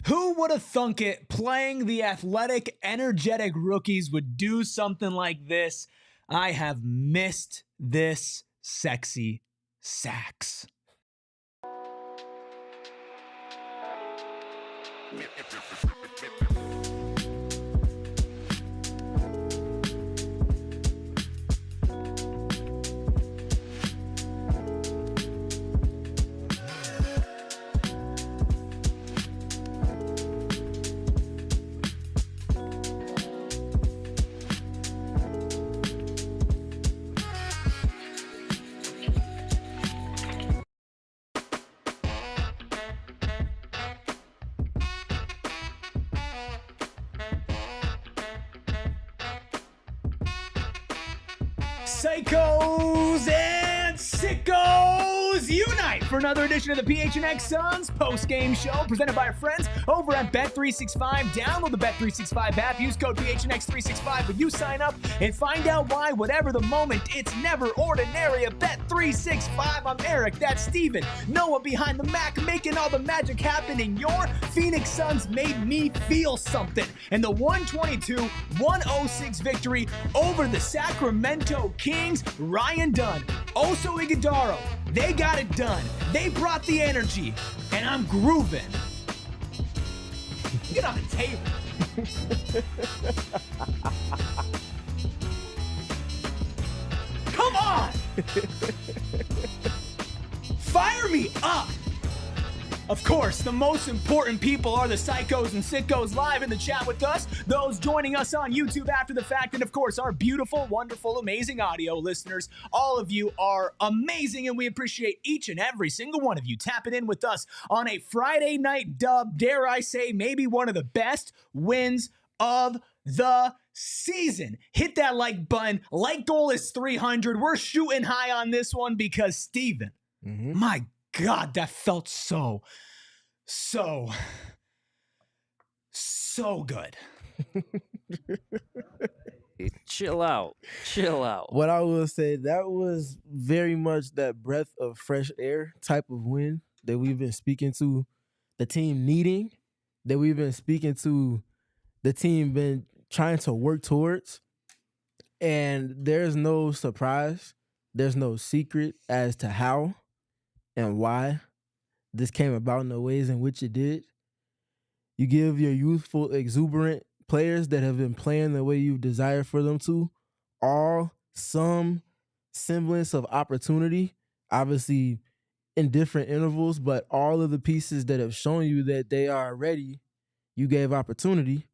Who would have thunk it playing the athletic, energetic rookies would do something like this? I have missed this sexy sax. Psychos and sickos unite for another edition of the PHNX Suns post-game show presented by our friends over at Bet365. Download the Bet365 app. Use code PHNX365 when you sign up and find out why, whatever the moment, it's never ordinary at Bet365. I'm Eric, that's Steven, Noah behind the Mac, making all the magic happen, and your Phoenix Suns made me feel something. And the 122-106 victory over the Sacramento Kings, Ryan Dunn, Oso Ighodaro, they got it done. They brought the energy, and I'm grooving. Get on the table. Come on! Fire me up! Of course, the most important people are the psychos and sickos live in the chat with us, those joining us on YouTube after the fact, and of course, our beautiful, wonderful, amazing audio listeners. All of you are amazing, and we appreciate each and every single one of you tapping in with us on a Friday night dub, dare I say, maybe one of the best wins of the season. Hit that like button. Like goal is 300. We're shooting high on this one because, Steven, my God, that felt so good. Chill out. What I will say, that was very much that breath of fresh air type of win that we've been speaking to the team needing, that we've been speaking to the team been trying to work towards. And there's no surprise. There's no secret as to how and why this came about in the ways in which it did. You give your youthful, exuberant players that have been playing the way you desire for them to all some semblance of opportunity, obviously in different intervals, but all of the pieces that have shown you that they are ready, you gave opportunity,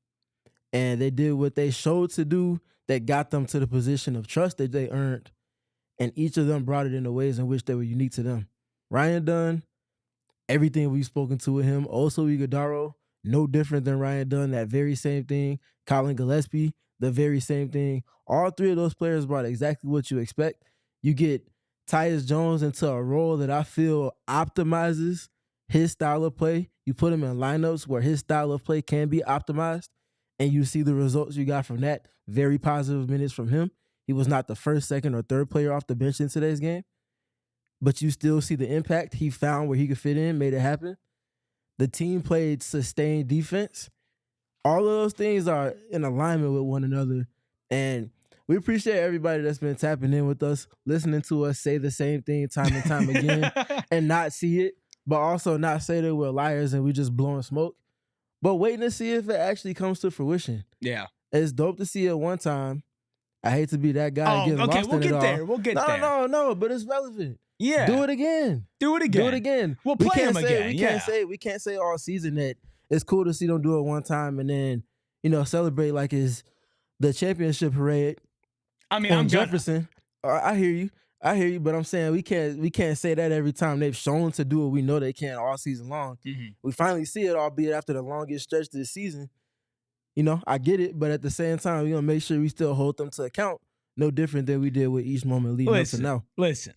and they did what they showed to do that got them to the position of trust that they earned, and each of them brought it in the ways in which they were unique to them. Ryan Dunn, everything we've spoken to with him. Oso Ighodaro, no different than Ryan Dunn, that very same thing. Colin Gillespie, the very same thing. All three of those players brought exactly what you expect. You get Tyus Jones into a role that I feel optimizes his style of play. You put him in lineups where his style of play can be optimized, and you see the results you got from that. Very positive minutes from him. He was not the first, second, or third player off the bench in today's game, but you still see the impact. He found where he could fit in, made it happen. The team played sustained defense. All of those things are in alignment with one another. And we appreciate everybody that's been tapping in with us, listening to us say the same thing time and time again and not see it, but also not say that we're liars and we just blowing smoke, but waiting to see if it actually comes to fruition. Yeah. It's dope to see it one time. I hate to be that guy getting lost in it all. We'll get there. No, but it's relevant. Yeah. Do it again. Do it again. We'll play them again. We can't say all season that it's cool to see them do it one time and then, celebrate like it's the championship parade. I mean, on Jefferson. I hear you, but I'm saying we can't say that every time they've shown to do it. We know they can all season long. Mm-hmm. We finally see it, albeit after the longest stretch this season. I get it, but at the same time, we're going to make sure we still hold them to account. No different than we did with each moment leading up to now. Listen.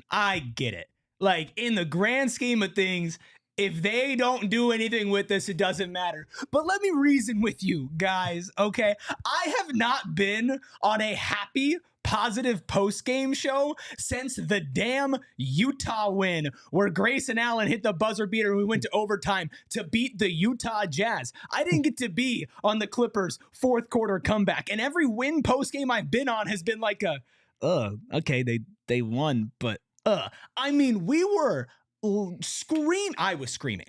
I get it. Like, in the grand scheme of things, if they don't do anything with this, it doesn't matter. But let me reason with you guys, okay? I have not been on a happy, positive post-game show since the damn Utah win, where Grayson Allen hit the buzzer beater and we went to overtime to beat the Utah Jazz. I didn't get to be on the Clippers' fourth quarter comeback, and every win post-game I've been on has been like okay, they won, but I mean, we were I was screaming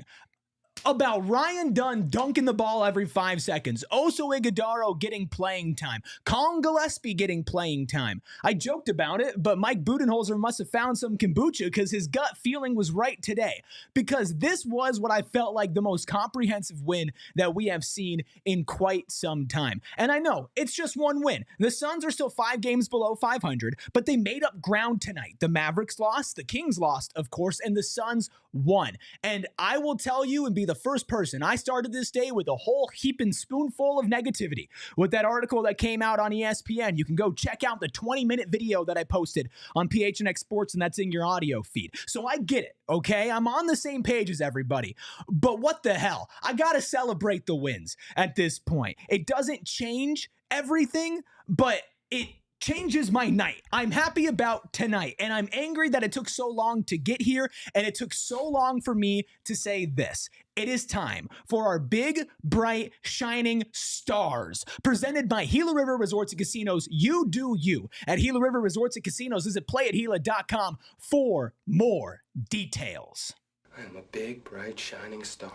about Ryan Dunn dunking the ball every 5 seconds, Oso Ighodaro getting playing time, Colin Gillespie getting playing time. I joked about it, but Mike Budenholzer must have found some kombucha because his gut feeling was right today, because this was what I felt like the most comprehensive win that we have seen in quite some time. And I know it's just one win. The Suns are still 5 games below 500, but they made up ground tonight. The Mavericks lost, the Kings lost, of course, and the Suns won. And I will tell you and be the first person, I started this day with a whole heaping spoonful of negativity with that article that came out on ESPN. You can go check out the 20-minute video that I posted on PHNX Sports, and that's in your audio feed. So I get it, okay? I'm on the same page as everybody. But what the hell? I gotta celebrate the wins at this point. It doesn't change everything, but it changes my night. I'm happy about tonight, and I'm angry that it took so long to get here, and it took so long for me to say this. It is time for our big, bright, shining stars, presented by Gila River Resorts and Casinos. You do you at Gila River Resorts and Casinos. Visit playatgila.com for more details. I am a big, bright, shining star.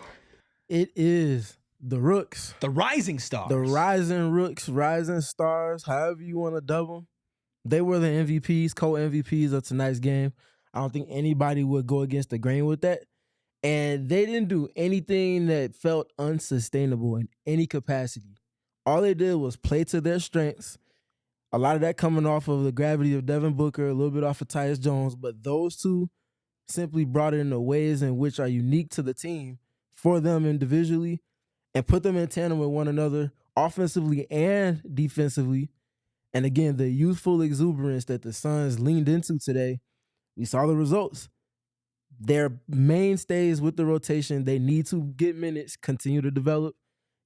It is the Rooks. The rising stars. The rising Rooks, rising stars, however you want to dub them. They were the MVPs, co-MVPs of tonight's game. I don't think anybody would go against the grain with that. And they didn't do anything that felt unsustainable in any capacity. All they did was play to their strengths. A lot of that coming off of the gravity of Devin Booker, a little bit off of Tyus Jones, but those two simply brought it in the ways in which are unique to the team for them individually and put them in tandem with one another offensively and defensively. And again, the youthful exuberance that the Suns leaned into today, we saw the results. They're mainstays with the rotation. They need to get minutes, continue to develop.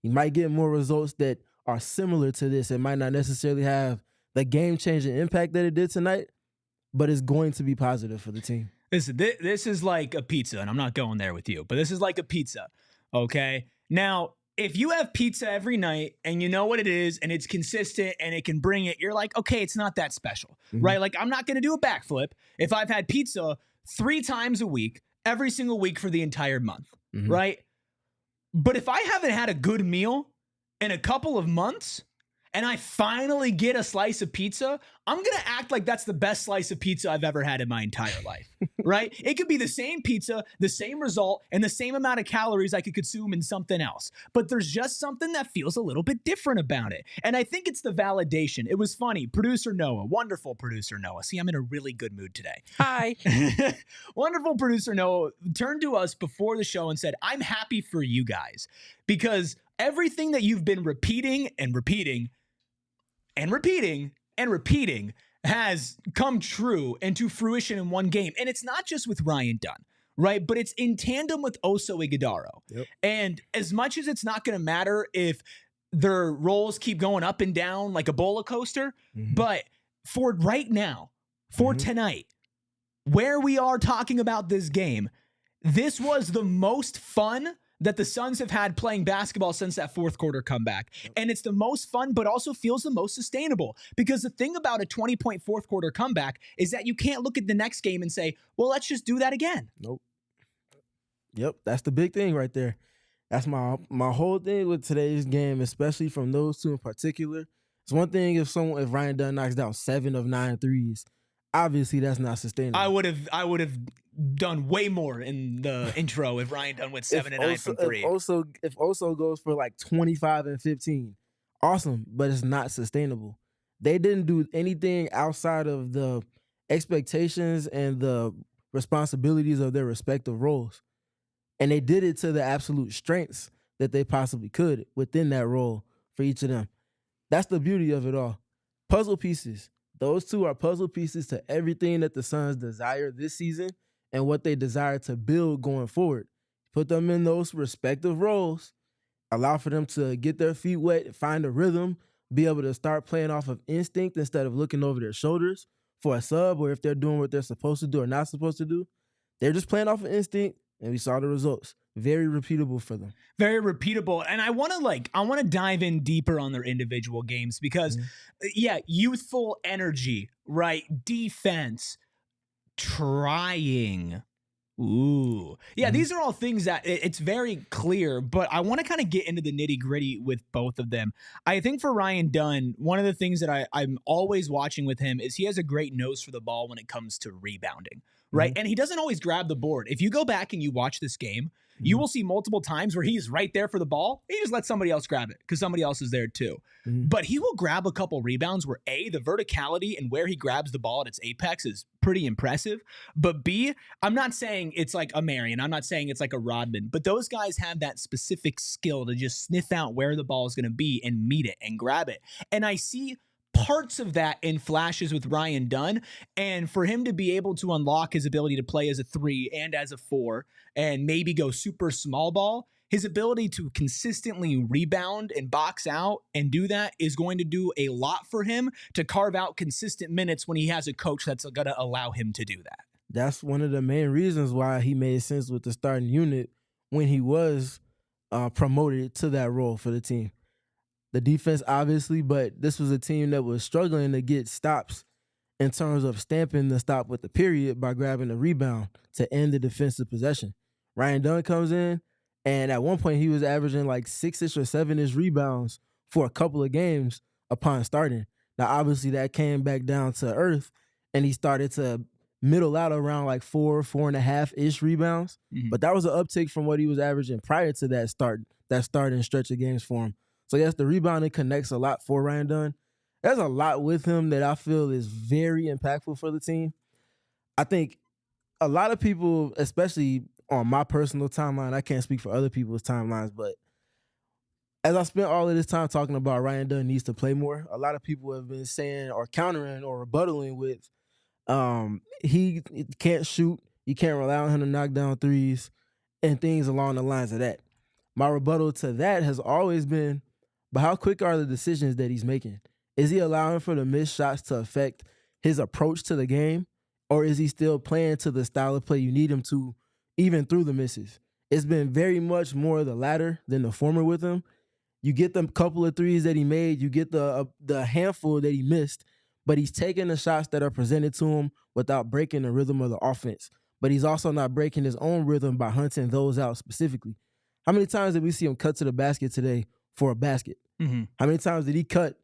You might get more results that are similar to this. It might not necessarily have the game-changing impact that it did tonight, but it's going to be positive for the team. Listen, this is like a pizza, and I'm not going there with you, but this is like a pizza, okay? Now, if you have pizza every night and you know what it is and it's consistent and it can bring it, you're like, okay, it's not that special, right? Like, I'm not going to do a backflip if I've had pizza 3 times a week, every single week for the entire month, right? But if I haven't had a good meal in a couple of months and I finally get a slice of pizza, I'm going to act like that's the best slice of pizza I've ever had in my entire life, right? It could be the same pizza, the same result, and the same amount of calories I could consume in something else. But there's just something that feels a little bit different about it. And I think it's the validation. It was funny. Producer Noah, wonderful producer Noah. See, I'm in a really good mood today. Hi. Wonderful producer Noah turned to us before the show and said, I'm happy for you guys because everything that you've been repeating and repeating and repeating and repeating has come true and to fruition in one game. And it's not just with Ryan Dunn, right? But it's in tandem with Oso Ighodaro. Yep. And as much as it's not going to matter if their roles keep going up and down like a roller coaster, but for right now, for tonight, where we are talking about this game, this was the most fun that the Suns have had playing basketball since that fourth quarter comeback. And it's the most fun, but also feels the most sustainable. Because the thing about a 20-point fourth quarter comeback is that you can't look at the next game and say, well, let's just do that again. Nope. Yep, that's the big thing right there. That's my whole thing with today's game, especially from those two in particular. It's one thing if Ryan Dunn knocks down 7 of 9 threes. Obviously, that's not sustainable. I would have done way more in the intro if Ryan Dunn went 7 and 9 from 3. If Oso goes for like 25 and 15, awesome, but it's not sustainable. They didn't do anything outside of the expectations and the responsibilities of their respective roles. And they did it to the absolute strengths that they possibly could within that role for each of them. That's the beauty of it all. Puzzle pieces. Those two are puzzle pieces to everything that the Suns desire this season and what they desire to build going forward. Put them in those respective roles, allow for them to get their feet wet, find a rhythm, be able to start playing off of instinct instead of looking over their shoulders for a sub, or if they're doing what they're supposed to do or not supposed to do. They're just playing off of instinct, and we saw the results. Very repeatable for them. Very repeatable. And I want to dive in deeper on their individual games because, youthful energy, right? Defense, trying. Ooh. Yeah, these are all things that it's very clear, but I want to kind of get into the nitty gritty with both of them. I think for Ryan Dunn, one of the things that I'm always watching with him is he has a great nose for the ball when it comes to rebounding, right? And he doesn't always grab the board. If you go back and you watch this game, you will see multiple times where he's right there for the ball. He just lets somebody else grab it because somebody else is there too. But he will grab a couple rebounds where A, the verticality and where he grabs the ball at its apex is pretty impressive. But B, I'm not saying it's like a Marion. I'm not saying it's like a Rodman. But those guys have that specific skill to just sniff out where the ball is going to be and meet it and grab it. And I see parts of that in flashes with Ryan Dunn, and for him to be able to unlock his ability to play as a 3 and as a 4 and maybe go super small ball, his ability to consistently rebound and box out and do that is going to do a lot for him to carve out consistent minutes when he has a coach that's going to allow him to do that. That's one of the main reasons why he made sense with the starting unit when he was promoted to that role for the team. The defense, obviously, but this was a team that was struggling to get stops in terms of stamping the stop with the period by grabbing the rebound to end the defensive possession. Ryan Dunn comes in, and at one point he was averaging like 6-ish or 7-ish rebounds for a couple of games upon starting. Now, obviously, that came back down to earth, and he started to middle out around like 4.5-ish rebounds. But that was an uptick from what he was averaging prior to that starting stretch of games for him. So, yes, the rebounding connects a lot for Ryan Dunn. There's a lot with him that I feel is very impactful for the team. I think a lot of people, especially on my personal timeline, I can't speak for other people's timelines, but as I spent all of this time talking about Ryan Dunn needs to play more, a lot of people have been saying or countering or rebuttaling with he can't shoot, you can't rely on him to knock down threes, and things along the lines of that. My rebuttal to that has always been, but how quick are the decisions that he's making? Is he allowing for the missed shots to affect his approach to the game? Or is he still playing to the style of play you need him to, even through the misses? It's been very much more the latter than the former with him. You get the couple of threes that he made, you get the handful that he missed, but he's taking the shots that are presented to him without breaking the rhythm of the offense. But he's also not breaking his own rhythm by hunting those out specifically. How many times did we see him cut to the basket today for a basket? How many times did he cut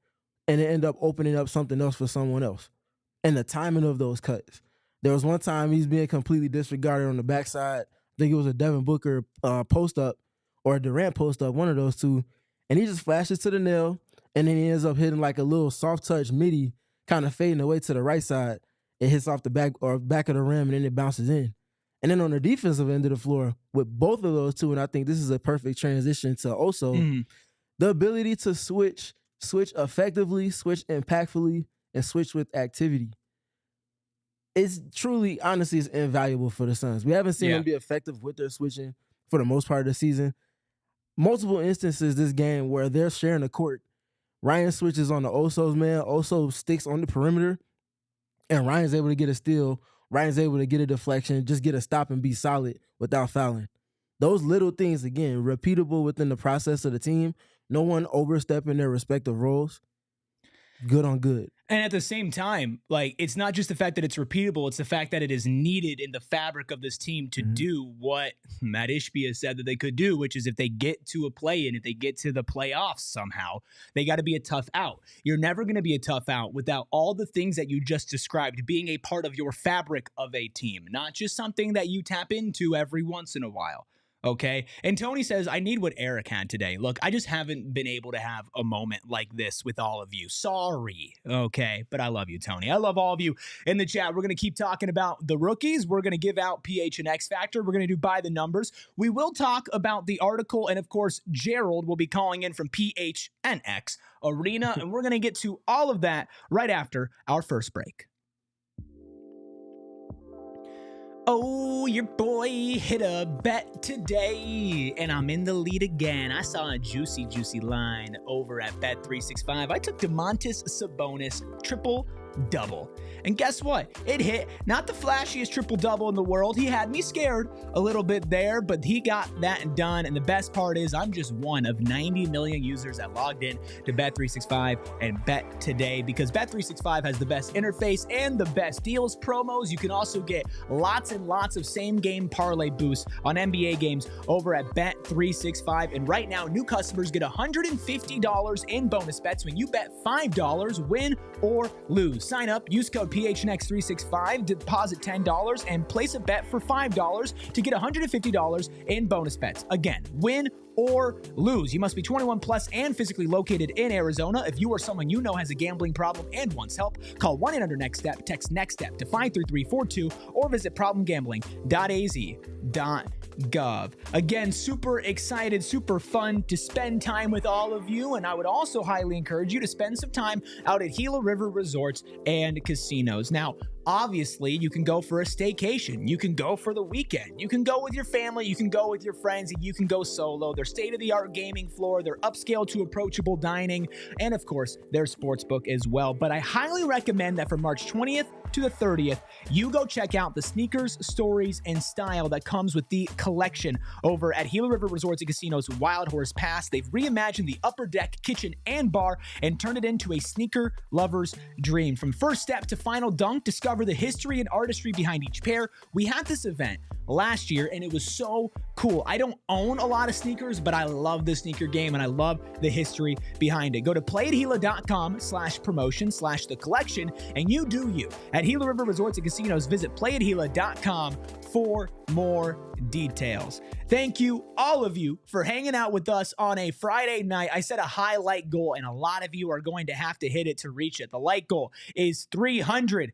and it end up opening up something else for someone else? And the timing of those cuts. There was one time he's being completely disregarded on the backside. I think it was a Devin Booker post-up or a Durant post-up, one of those two. And he just flashes to the nail, and then he ends up hitting like a little soft touch midi, kind of fading away to the right side. It hits off the back of the rim, and then it bounces in. And then on the defensive end of the floor, with both of those two, and I think this is a perfect transition to Oso, the ability to switch effectively, switch impactfully, and switch with activity. It's truly, honestly, it's invaluable for the Suns. We haven't seen them be effective with their switching for the most part of the season. Multiple instances this game where they're sharing the court. Ryan switches on the Oso's man. Oso sticks on the perimeter, and Ryan's able to get a steal. Ryan's able to get a deflection, just get a stop and be solid without fouling. Those little things, again, repeatable within the process of the team. No one overstepping their respective roles. Good on good. And at the same time, like, it's not just the fact that it's repeatable, it's the fact that it is needed in the fabric of this team to do what Matt Ishbia said that they could do, which is if they get to a play-in, if they get to the playoffs somehow, they got to be a tough out. You're never going to be a tough out without all the things that you just described being a part of your fabric of a team, not just something that you tap into every once in a while. Okay. And Tony says, I need what Eric had today. Look, I just haven't been able to have a moment like this with all of you. Sorry. Okay. But I love you, Tony. I love all of you in the chat. We're going to keep talking about the rookies. We're going to give out PHNX-Factor. We're going to do by the numbers. We will talk about the article. And of course, Gerald will be calling in from PHNX Arena. And we're going to get to all of that right after our first break. Oh, your boy hit a bet today, and I'm in the lead again. I saw a juicy line over at Bet365. I took Domantas Sabonis triple-double. And guess what? It hit. Not the flashiest triple-double in the world. He had me scared a little bit there, but he got that done. And the best part is I'm just one of 90 million users that logged in to Bet365 and bet today, because Bet365 has the best interface and the best deals, promos. You can also get lots and lots of same-game parlay boosts on NBA games over at Bet365. And right now, new customers get $150 in bonus bets when you bet $5, win or lose. Sign up, use code PHNX-365, deposit $10, and place a bet for $5 to get $150 in bonus bets. Again, win or lose. You must be 21 plus and physically located in Arizona. If you or someone you know has a gambling problem and wants help, call 1-800-NEXT-STEP, text NEXT-STEP to 53342, or visit problemgambling.az.gov. Again, super excited, super fun to spend time with all of you, and I would also highly encourage you to spend some time out at Gila River Resorts and Casinos. Now, obviously, you can go for a staycation. You can go for the weekend. You can go with your family. You can go with your friends. And you can go solo. Their state-of-the-art gaming floor, their upscale to approachable dining, and of course, their sportsbook as well. But I highly recommend that from March 20th to the 30th, you go check out the sneakers, stories, and style that comes with the collection over at Gila River Resorts and Casinos Wild Horse Pass. They've reimagined the upper deck, kitchen, and bar and turned it into a sneaker lover's dream. From first step to final dunk, discover the history and artistry behind each pair. We had this event last year, and it was so cool. I don't own a lot of sneakers, but I love the sneaker game, and I love the history behind it. Go to playatgila.com/promotion/the collection, and you do you. At Gila River Resorts and Casinos, visit playatgila.com for more details. Thank you, all of you, for hanging out with us on a Friday night. I set a high like goal, and a lot of you are going to have to hit it to reach it. The like goal is 300.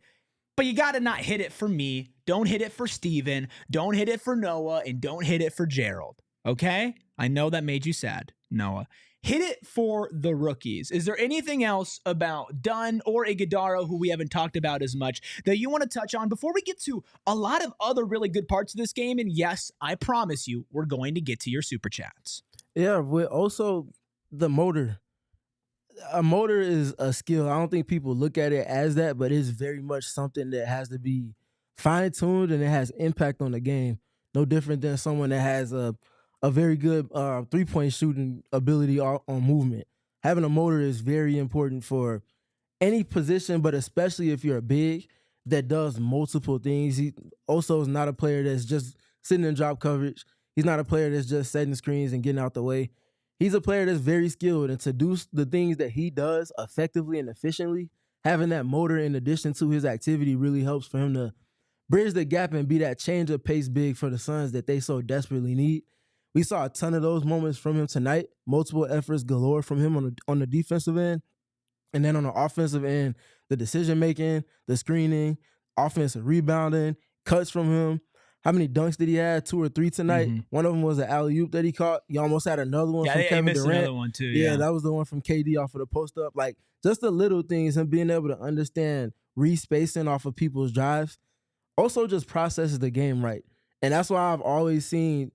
But you got to not hit it for me. Don't hit it for Steven. Don't hit it for Noah. And don't hit it for Gerald. Okay? I know that made you sad, Noah. Hit it for the rookies. Is there anything else about Dunn or Ighodaro, who we haven't talked about as much, that you want to touch on before we get to a lot of other really good parts of this game? And yes, I promise you, we're going to get to your super chats. Yeah, with also the motor. A motor is a skill. I don't think people look at it as that, but it's very much something that has to be fine-tuned, and it has impact on the game. No different than someone that has a very good three-point shooting ability on movement. Having a motor is very important for any position, but especially if you're a big that does multiple things. He also is not a player that's just sitting in drop coverage. He's not a player that's just setting screens and getting out the way. He's a player that's very skilled, and to do the things that he does effectively and efficiently, having that motor in addition to his activity really helps for him to bridge the gap and be that change of pace big for the Suns that they so desperately need. We saw a ton of those moments from him tonight, multiple efforts galore from him on the defensive end, and then on the offensive end, the decision-making, the screening, offensive rebounding, cuts from him. How many dunks did he have? 2 or 3 tonight. Mm-hmm. One of them was an alley-oop that he caught. He almost had another one from Kevin Durant. Another one too. Yeah, that was the one from KD off of the post-up. Like, just the little things and being able to understand re-spacing off of people's drives also just processes the game right. And that's why I've always seen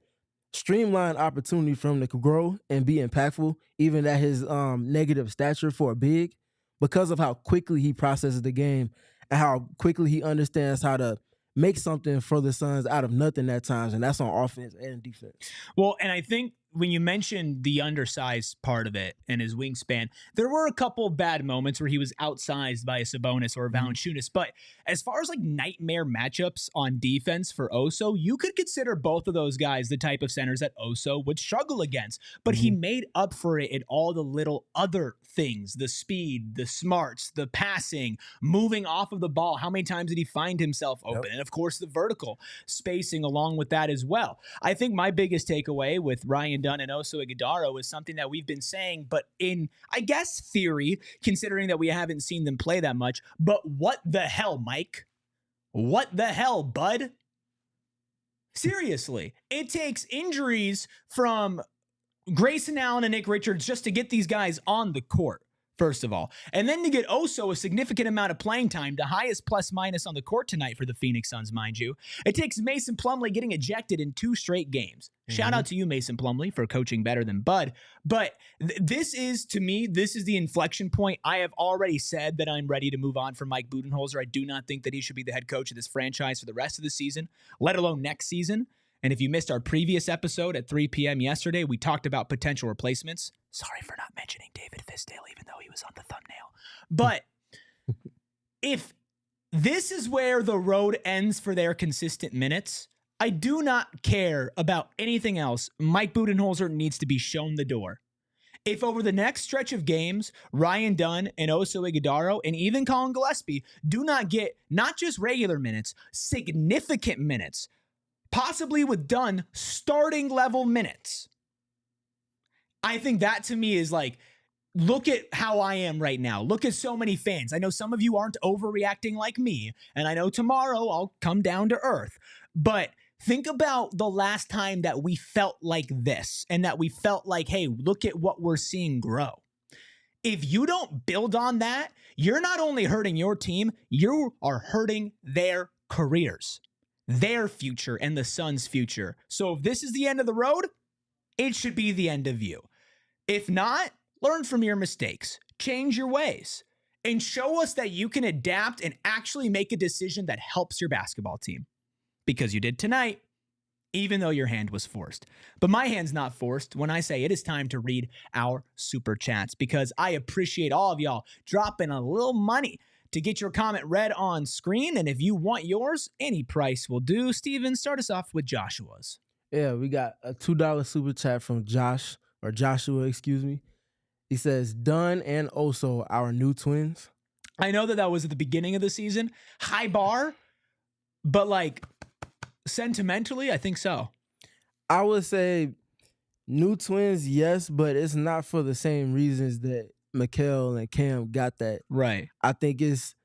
streamlined opportunity for him to grow and be impactful, even at his negative stature for a big, because of how quickly he processes the game and how quickly he understands how to make something for the Suns out of nothing at times, and that's on offense and defense. Well, and I think when you mentioned the undersized part of it and his wingspan, there were a couple of bad moments where he was outsized by a Sabonis or a Valanciunas. But as far as like nightmare matchups on defense for Oso, you could consider both of those guys the type of centers that Oso would struggle against. But he made up for it in all the little other things, the speed, the smarts, the passing, moving off of the ball. How many times did he find himself open? Yep. And of course, the vertical spacing along with that as well. I think my biggest takeaway with Ryan Dunn and Oso Ighodaro is something that we've been saying, but in, I guess, theory, considering that we haven't seen them play that much. But what the hell, Mike? What the hell, bud? Seriously, it takes injuries from Grayson Allen and Nick Richards just to get these guys on the court. first of all. And then to get Oso a significant amount of playing time, the highest plus minus on the court tonight for the Phoenix Suns, mind you. It takes Mason Plumlee getting ejected in 2 straight games. Shout out to you, Mason Plumlee, for coaching better than Bud. But this is, to me, this is the inflection point. I have already said that I'm ready to move on from Mike Budenholzer. I do not think that he should be the head coach of this franchise for the rest of the season, let alone next season. And if you missed our previous episode at 3 p.m. yesterday, we talked about potential replacements. Sorry for not mentioning David Fisdale, even though he was on the thumbnail. But if this is where the road ends for their consistent minutes, I do not care about anything else. Mike Budenholzer needs to be shown the door. If over the next stretch of games, Ryan Dunn and Oso Ighodaro and even Colin Gillespie do not get not just regular minutes, significant minutes, possibly with Dunn starting level minutes, I think that to me is like, look at how I am right now. Look at so many fans. I know some of you aren't overreacting like me, and I know tomorrow I'll come down to earth. But think about the last time that we felt like this and that we felt like, hey, look at what we're seeing grow. If you don't build on that, you're not only hurting your team, you are hurting their careers, their future, and the Suns' future. So if this is the end of the road, it should be the end of you. If not, learn from your mistakes, change your ways, and show us that you can adapt and actually make a decision that helps your basketball team. Because you did tonight, even though your hand was forced. But my hand's not forced when I say it is time to read our super chats, because I appreciate all of y'all dropping a little money to get your comment read on screen. And if you want yours, any price will do. Steven, start us off with Joshua's. Yeah, we got a $2 super chat from Joshua, excuse me. He says, Dunn and Oso, our new twins. I know that was at the beginning of the season. High bar, but like sentimentally, I think so. I would say new twins, yes, but it's not for the same reasons that Mikal and Cam got that. Right. I think it's,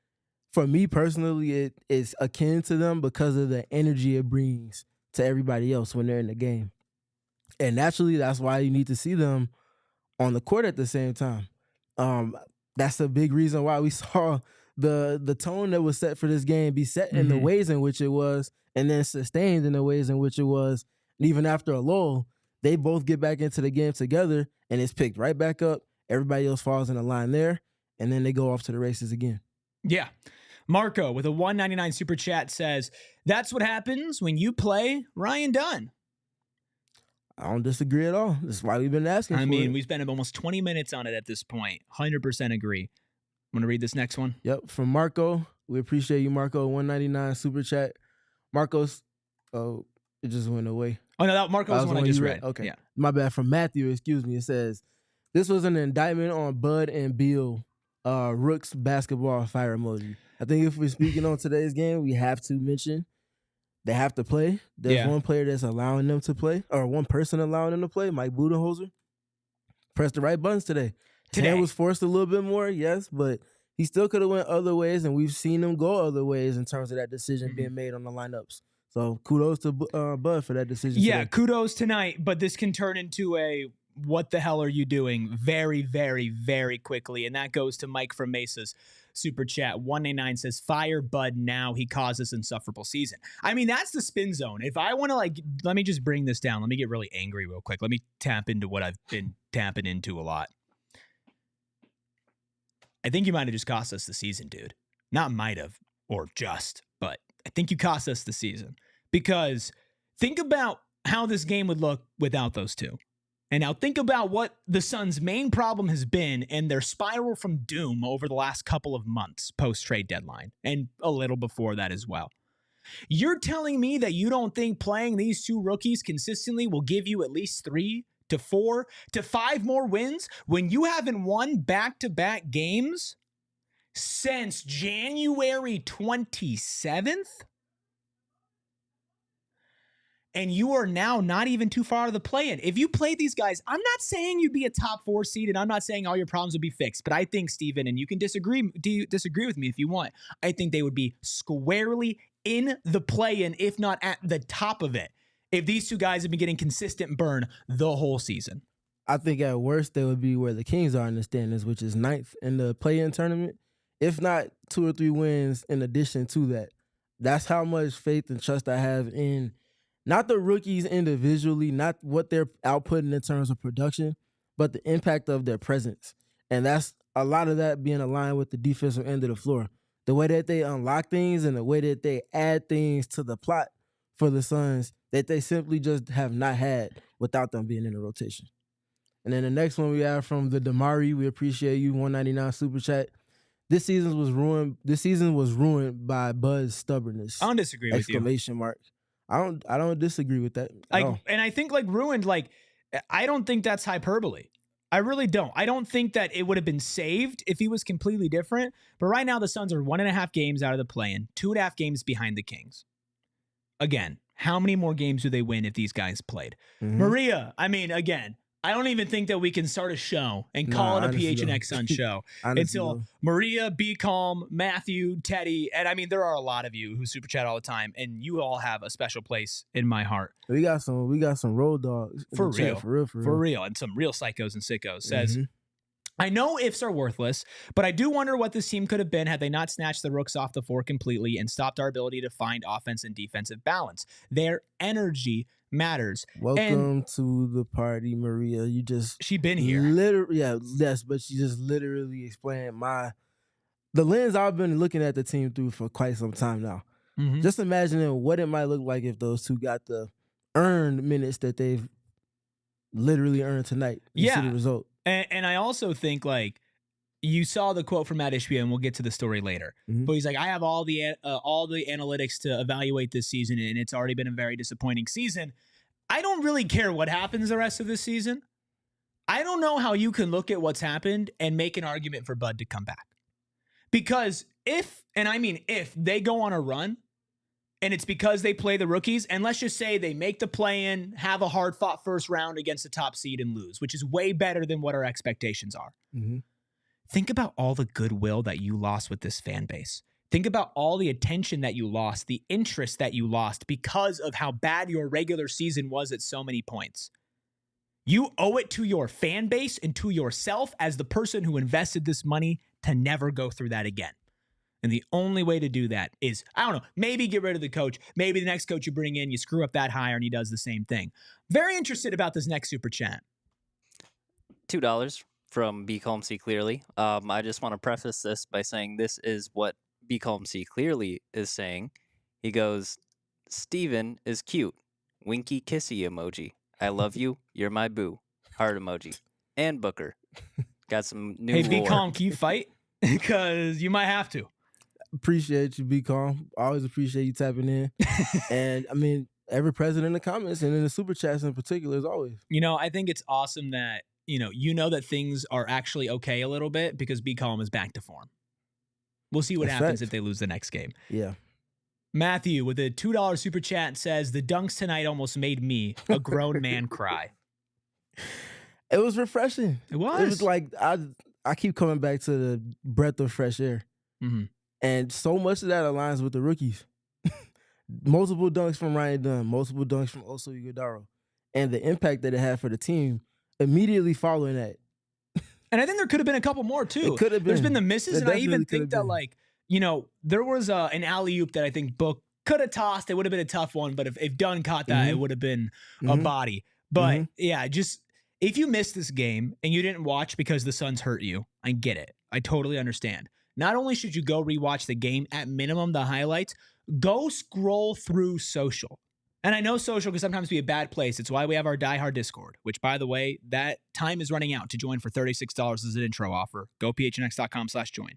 for me personally, it is akin to them because of the energy it brings to everybody else when they're in the game. And naturally, that's why you need to see them on the court at the same time. That's a big reason why we saw the tone that was set for this game be set in the ways in which it was, and then sustained in the ways in which it was. And even after a lull, they both get back into the game together, and it's picked right back up. Everybody else falls in the line there, and then they go off to the races again. Yeah. Marco with a $1.99 super chat says, that's what happens when you play Ryan Dunn. I don't disagree at all. That's why we've been asking for it. We spent almost 20 minutes on it at this point. 100% agree. I'm going to read this next one. Yep, from Marco. We appreciate you, Marco. $1.99 super chat. Marco's, oh, it just went away. Oh, no, that Marco was the one I just read. Okay. Yeah. My bad. From Matthew, excuse me. It says, this was an indictment on Bud and Beal, Rook's basketball fire emoji. I think if we're speaking on today's game, we have to mention they have to play. There's one player that's allowing them to play, or one person allowing them to play, Mike Budenholzer. Pressed the right buttons today. Today was forced a little bit more, yes, but he still could have went other ways, and we've seen him go other ways in terms of that decision being made on the lineups. So kudos to Bud for that decision. Yeah, today. kudos tonight, but this can turn into a what the hell are you doing very, very, very quickly. And that goes to Mike from Mesa's super chat. 189 says, fire Bud now. He caused this insufferable season. I mean, that's the spin zone. If I want to, let me just bring this down. Let me get really angry real quick. Let me tap into what I've been tapping into a lot. I think you might have just cost us the season, dude. Not might have, or just, but I think you cost us the season. Because think about how this game would look without those two. And now think about what the Suns' main problem has been and their spiral from doom over the last couple of months post-trade deadline, and a little before that as well. You're telling me that you don't think playing these two rookies consistently will give you at least 3 to 4 to 5 more wins when you haven't won back-to-back games since January 27th? And you are now not even too far out of the play-in. If you play these guys, I'm not saying you'd be a top 4 seed, and I'm not saying all your problems would be fixed. But I think, Steven, and you can disagree with me if you want, I think they would be squarely in the play-in, if not at the top of it, if these two guys have been getting consistent burn the whole season. I think at worst they would be where the Kings are in the standings, which is 9th in the play-in tournament. If not 2 or 3 wins in addition to that. That's how much faith and trust I have in not the rookies individually, not what they're outputting in terms of production, but the impact of their presence. And that's a lot of that being aligned with the defensive end of the floor. The way that they unlock things and the way that they add things to the plot for the Suns that they simply just have not had without them being in the rotation. And then the next one we have from the Damari, we appreciate you, 199 super chat. This season was ruined by Bud's stubbornness. I don't disagree with you. Exclamation mark. I don't disagree with that. And I think ruined, I don't think that's hyperbole. I really don't. I don't think that it would have been saved if he was completely different. But right now the Suns are 1.5 games out of the play-in, 2.5 games behind the Kings. Again, how many more games do they win if these guys played? Mm-hmm. Maria, again, I don't even think that we can start a show and call it a PHNX Suns show until Maria, Be Calm, Matthew, Teddy, and there are a lot of you who super chat all the time, and you all have a special place in my heart. We got some road dogs for real, and some real psychos and sickos. Says, I know ifs are worthless, but I do wonder what this team could have been had they not snatched the Rooks off the floor completely and stopped our ability to find offense and defensive balance. Their energy matters. Welcome to the party, Maria. She been here. But she just literally explained the lens I've been looking at the team through for quite some time now. Mm-hmm. Just imagining what it might look like if those two got the earned minutes that they've literally earned tonight. You see the result. And I also think you saw the quote from Matt Ishbia, and we'll get to the story later. Mm-hmm. But he's like, I have all the analytics to evaluate this season, and it's already been a very disappointing season. I don't really care what happens the rest of this season. I don't know how you can look at what's happened and make an argument for Bud to come back. Because if they go on a run, and it's because they play the rookies, and let's just say they make the play-in, have a hard-fought first round against the top seed and lose, which is way better than what our expectations are. Mm-hmm. Think about all the goodwill that you lost with this fan base. Think about all the attention that you lost, the interest that you lost because of how bad your regular season was at so many points. You owe it to your fan base and to yourself as the person who invested this money to never go through that again. And the only way to do that is, maybe get rid of the coach. Maybe the next coach you bring in, you screw up that hire and he does the same thing. Very interested about this next super chat. $2 from Be Calm See Clearly. I just want to preface this by saying this is what Be Calm See Clearly is saying. He goes, Steven is cute. Winky kissy emoji. I love you. You're my boo. Heart emoji. And Booker. Got some new Hey, Be lore. Calm, can you fight? Because you might have to. Appreciate you, Be Calm. Always appreciate you tapping in. And every president in the comments and in the super chats in particular, as always. I think it's awesome that that things are actually okay a little bit because Be Calm is back to form. We'll see what happens if they lose the next game. Yeah. Matthew with a $2 super chat says, the dunks tonight almost made me, a grown man, cry. It was refreshing. It was. It was like, I keep coming back to the breath of fresh air. Mm-hmm. And so much of that aligns with the rookies. Multiple dunks from Ryan Dunn, multiple dunks from Oso Ighodaro. And the impact that it had for the team immediately following that. And I think there could have been a couple more, too. It could have been. There's been the misses, and I even think that, there was an alley-oop that I think Book could have tossed. It would have been a tough one, but if Dunn caught that, it would have been a body. But, just if you missed this game and you didn't watch because the Suns hurt you, I get it. I totally understand. Not only should you go rewatch the game, at minimum, the highlights, go scroll through social. And I know social can sometimes be a bad place. It's why we have our Die Hard Discord, which, by the way, that time is running out to join for $36 as an intro offer. Go phnx.com/join.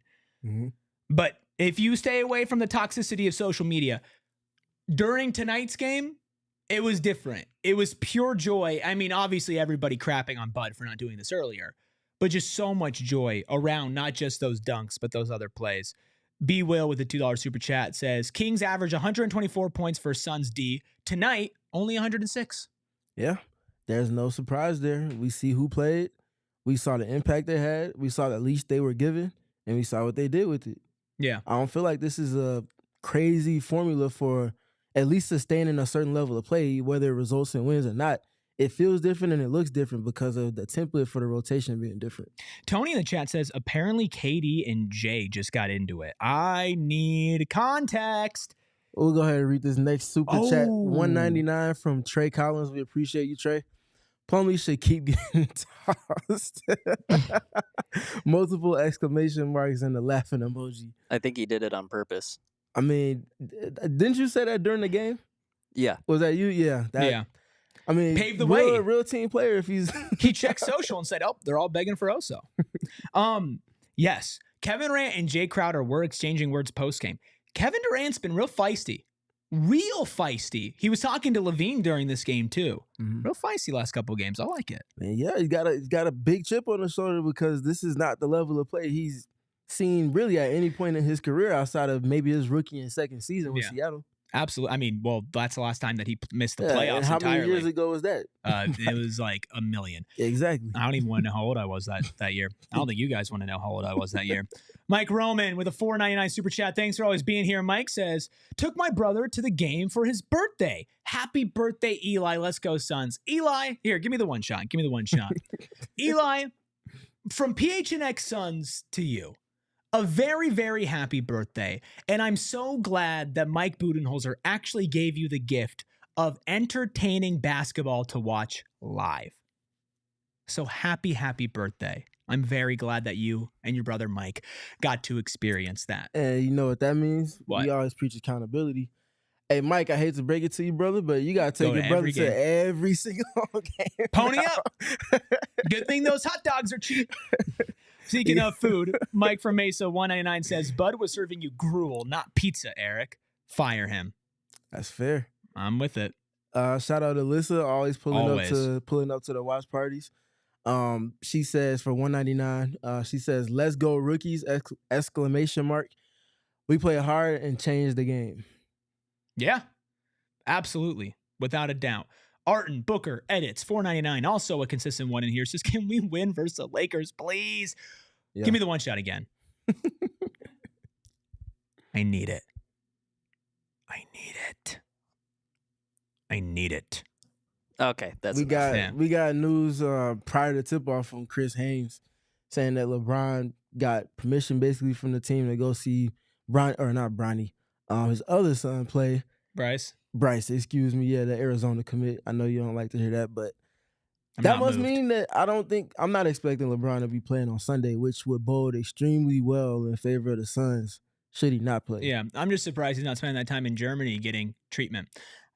Mm-hmm. But if you stay away from the toxicity of social media, during tonight's game, it was different. It was pure joy. Obviously, everybody crapping on Bud for not doing this earlier, but just so much joy around not just those dunks, but those other plays. B. Will with the $2 super chat says, Kings average 124 points for Suns D. Tonight, only 106. Yeah, there's no surprise there. We see who played. We saw the impact they had. We saw the leash they were given, and we saw what they did with it. Yeah. I don't feel like this is a crazy formula for at least sustaining a certain level of play, whether it results in wins or not. it feels different and it looks different because of the template for the rotation being different. Tony in the chat says, apparently KD and Jay just got into it. I need context. We'll go ahead and read this next super chat. Oh. 199 from Trey Collins. We appreciate you, Trey. Plumlee should keep getting tossed. Multiple exclamation marks and the laughing emoji. I think he did it on purpose. I mean, didn't you say that during the game? Yeah. Was that you? Yeah. Yeah. I mean, Paved the way. Real team player if he's... He checked social and said, oh, they're all begging for Oso. Yes. Kevin Durant and Jay Crowder were exchanging words post-game. Kevin Durant's been real feisty. Real feisty. He was talking to Levine during this game, too. Mhm. Real feisty last couple games. I like it. Man, yeah, he's got a big chip on his shoulder because this is not the level of play he's seen really at any point in his career outside of maybe his rookie and second season with Seattle. Absolutely. I mean, well, that's the last time that he missed the Yeah, playoffs and how entirely. many years ago was that? It was like a million. Exactly. I don't even want to know how old I was that year. I don't think you guys want to know how old I was that year. Mike Roman with a $4.99 super chat. Thanks for always being here. Mike says, took my brother to the game for his birthday. Happy birthday, Eli. Let's go, Suns. Eli, here, give me the one shot. Give me the one shot. Eli, from PHNX Suns to you, a very, very happy birthday. And I'm so glad that Mike Budenholzer actually gave you the gift of entertaining basketball to watch live. So happy, happy birthday. I'm very glad that you and your brother Mike got to experience that. And you know what that means? What? We always preach accountability. Hey, Mike, I hate to break it to you, brother, but you got to take your brother to every single game. Pony up. Good thing those hot dogs are cheap. Speaking of food, Mike from Mesa 199 says, Bud was serving you gruel, not pizza, Eric. Fire him. That's fair. I'm with it. Shout out to Alyssa, always pulling up to the watch parties. She says for 199, she says, let's go rookies, exclamation mark. We play hard and change the game. Yeah, absolutely. Without a doubt. Arton, Booker, edits, $4.99. Also a consistent one in here. Says, can we win versus the Lakers, please? Yeah. Give me the one shot again. I need it. I need it. I need it. Okay, that's we enough. got news prior to tip off from Chris Haynes saying that LeBron got permission basically from the team to go see his other son play. Bryce, excuse me. Yeah, the Arizona commit. I know you don't like to hear that, but that must mean that I'm not expecting LeBron to be playing on Sunday, which would bode extremely well in favor of the Suns should he not play. Yeah, I'm just surprised he's not spending that time in Germany getting treatment.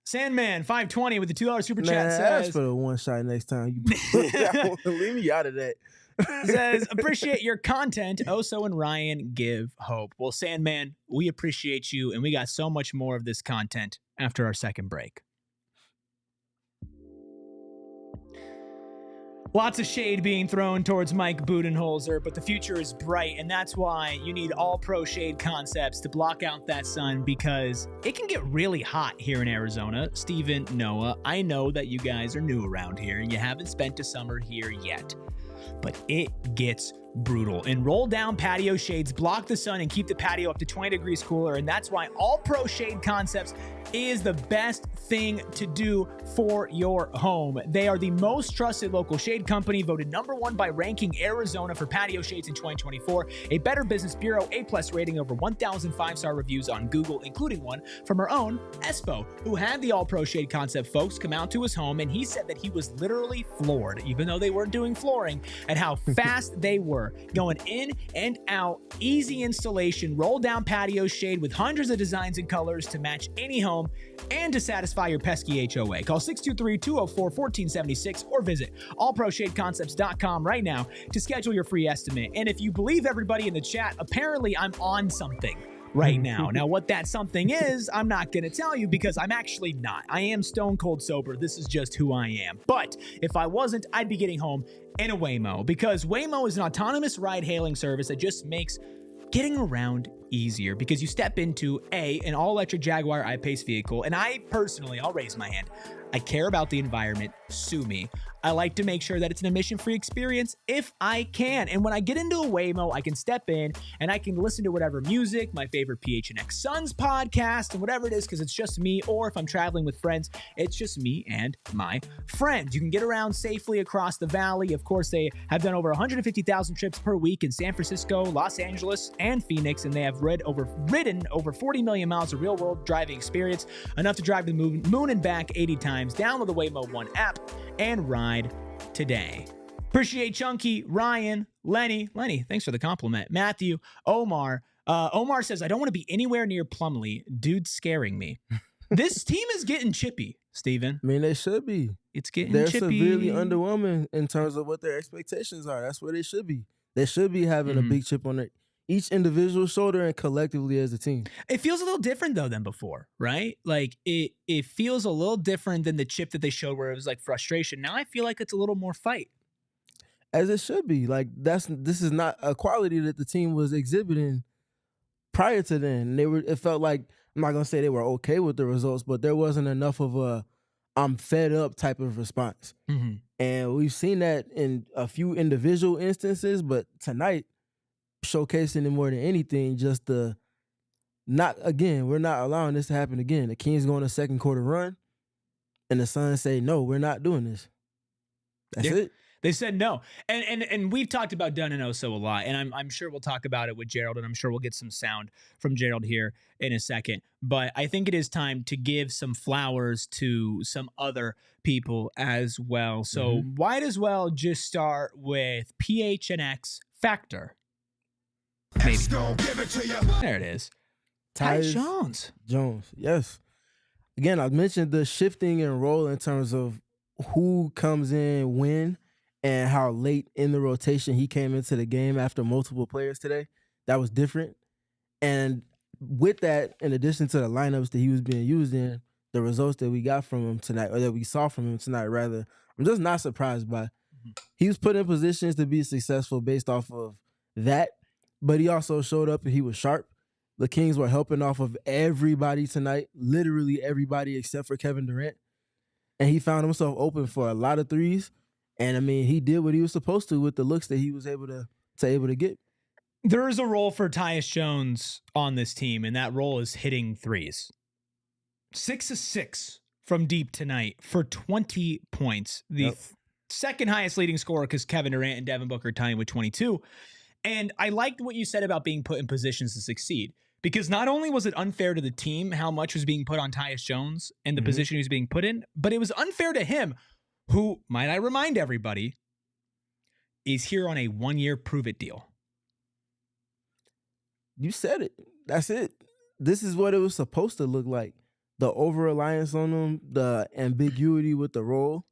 Sandman 520 with the $2 super chat says, ask for the one shot next time. You leave me out of that. Says, appreciate your content. Oso and Ryan give hope. Well, Sandman, we appreciate you, and we got so much more of this content after our second break. Lots of shade being thrown towards Mike Budenholzer, but the future is bright, and that's why you need all pro shade concepts to block out that sun, because it can get really hot here in Arizona. Steven, Noah, I know that you guys are new around here and you haven't spent a summer here yet, but it gets brutal. And roll down patio shades block the sun and keep the patio up to 20 degrees cooler, and that's why all pro shade concepts is the best thing to do for your home. They are the most trusted local shade company, voted #1 by Ranking Arizona for patio shades in 2024, a Better Business Bureau A+ rating, over 1,000 5-star reviews on Google, including one from our own Espo, who had the all pro shade concept folks come out to his home, and he said that he was literally floored, even though they weren't doing flooring, at how fast they were going in and out. Easy installation, roll down patio shade with hundreds of designs and colors to match any home and to satisfy your pesky HOA. Call 623-204-1476 or visit allproshadeconcepts.com right now to schedule your free estimate. And if you believe everybody in the chat, apparently I'm on something right now. Now, what that something is, I'm not going to tell you because I'm actually not. I am stone cold sober. This is just who I am. But if I wasn't, I'd be getting home in a Waymo, because Waymo is an autonomous ride-hailing service that just makes getting around easier because you step into an all-electric Jaguar I-Pace vehicle, and I personally, I'll raise my hand, I care about the environment, sue me. I like to make sure that it's an emission-free experience if I can. And when I get into a Waymo, I can step in and I can listen to whatever music, my favorite PHNX Suns podcast, and whatever it is, because it's just me. Or if I'm traveling with friends, it's just me and my friends. You can get around safely across the valley. Of course, they have done over 150,000 trips per week in San Francisco, Los Angeles, and Phoenix, and they have ridden over 40 million miles of real-world driving experience, enough to drive to the moon and back 80 times. Download the Waymo One app and ride today. Appreciate Chunky, Ryan, Lenny, thanks for the compliment. Matthew, Omar. Omar says, I don't want to be anywhere near Plumlee. Dude's scaring me. This team is getting chippy, Steven. I mean, they should be. It's getting They're chippy. severely underwhelming in terms of what their expectations are. That's where they should be. They should be having a big chip on each individual shoulder and collectively as a team. It feels a little different though than before, right? Like it feels a little different than the chip that they showed where it was like frustration. Now I feel like it's a little more fight. As it should be. Like this is not a quality that the team was exhibiting prior to then. It felt like, I'm not gonna say they were okay with the results, but there wasn't enough of a I'm fed up type of response. Mm-hmm. And we've seen that in a few individual instances, but tonight, showcasing it more than anything, just we're not allowing this to happen again. The Kings go on a second quarter run, and the Suns say, no, we're not doing this. That's it. They said no. And we've talked about Dunn and Oso a lot, and I'm sure we'll talk about it with Gerald, and I'm sure we'll get some sound from Gerald here in a second. But I think it is time to give some flowers to some other people as well. So might as well just start with PHNX-Factor. Maybe. Give it to you. There it is. Tyus Jones. Yes. Again, I mentioned the shifting in role in terms of who comes in when and how late in the rotation he came into the game after multiple players today. That was different. And with that, in addition to the lineups that he was being used in, the results that we got from him tonight, or that we saw from him tonight, rather, I'm just not surprised by. He was put in positions to be successful based off of that. But he also showed up and he was sharp. The Kings were helping off of everybody tonight, literally everybody except for Kevin Durant. And he found himself open for a lot of threes. And I mean, he did what he was supposed to with the looks that he was able to get. There is a role for Tyus Jones on this team, and that role is hitting threes. 6 of 6 from deep tonight for 20 points. The second highest leading scorer, because Kevin Durant and Devin Booker tying with 22. And I liked what you said about being put in positions to succeed, because not only was it unfair to the team how much was being put on Tyus Jones and the position he was being put in, but it was unfair to him, who, might I remind everybody, is here on a 1-year prove-it deal. You said it. That's it. This is what it was supposed to look like. The over-reliance on him, the ambiguity with the role.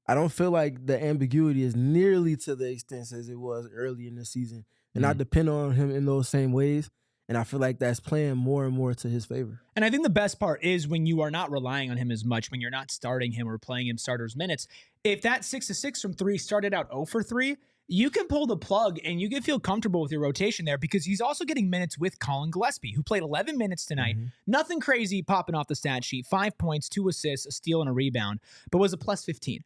I don't feel like the ambiguity is nearly to the extent as it was early in the season. And I depend on him in those same ways. And I feel like that's playing more and more to his favor. And I think the best part is when you are not relying on him as much, when you're not starting him or playing him starters minutes. If that 6 of 6 from 3 started out 0 for 3, you can pull the plug and you can feel comfortable with your rotation there, because he's also getting minutes with Colin Gillespie, who played 11 minutes tonight. Nothing crazy popping off the stat sheet. 5 points, 2 assists, a steal, and a rebound, but was a plus 15.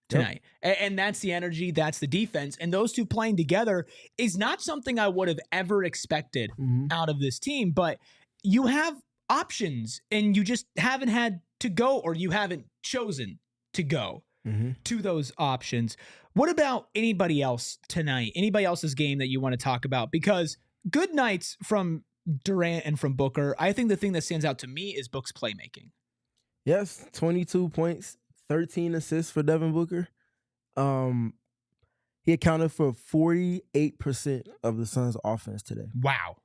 Tonight. And that's the energy, that's the defense. And those two playing together is not something I would have ever expected out of this team. But you have options and you just haven't had to go, or you haven't chosen to go to those options. What about anybody else tonight? Anybody else's game that you want to talk about? Because good nights from Durant and from Booker. I think the thing that stands out to me is Book's playmaking. Yes, 22 points. 13 assists for Devin Booker. He accounted for 48% of the Suns' offense today. Wow.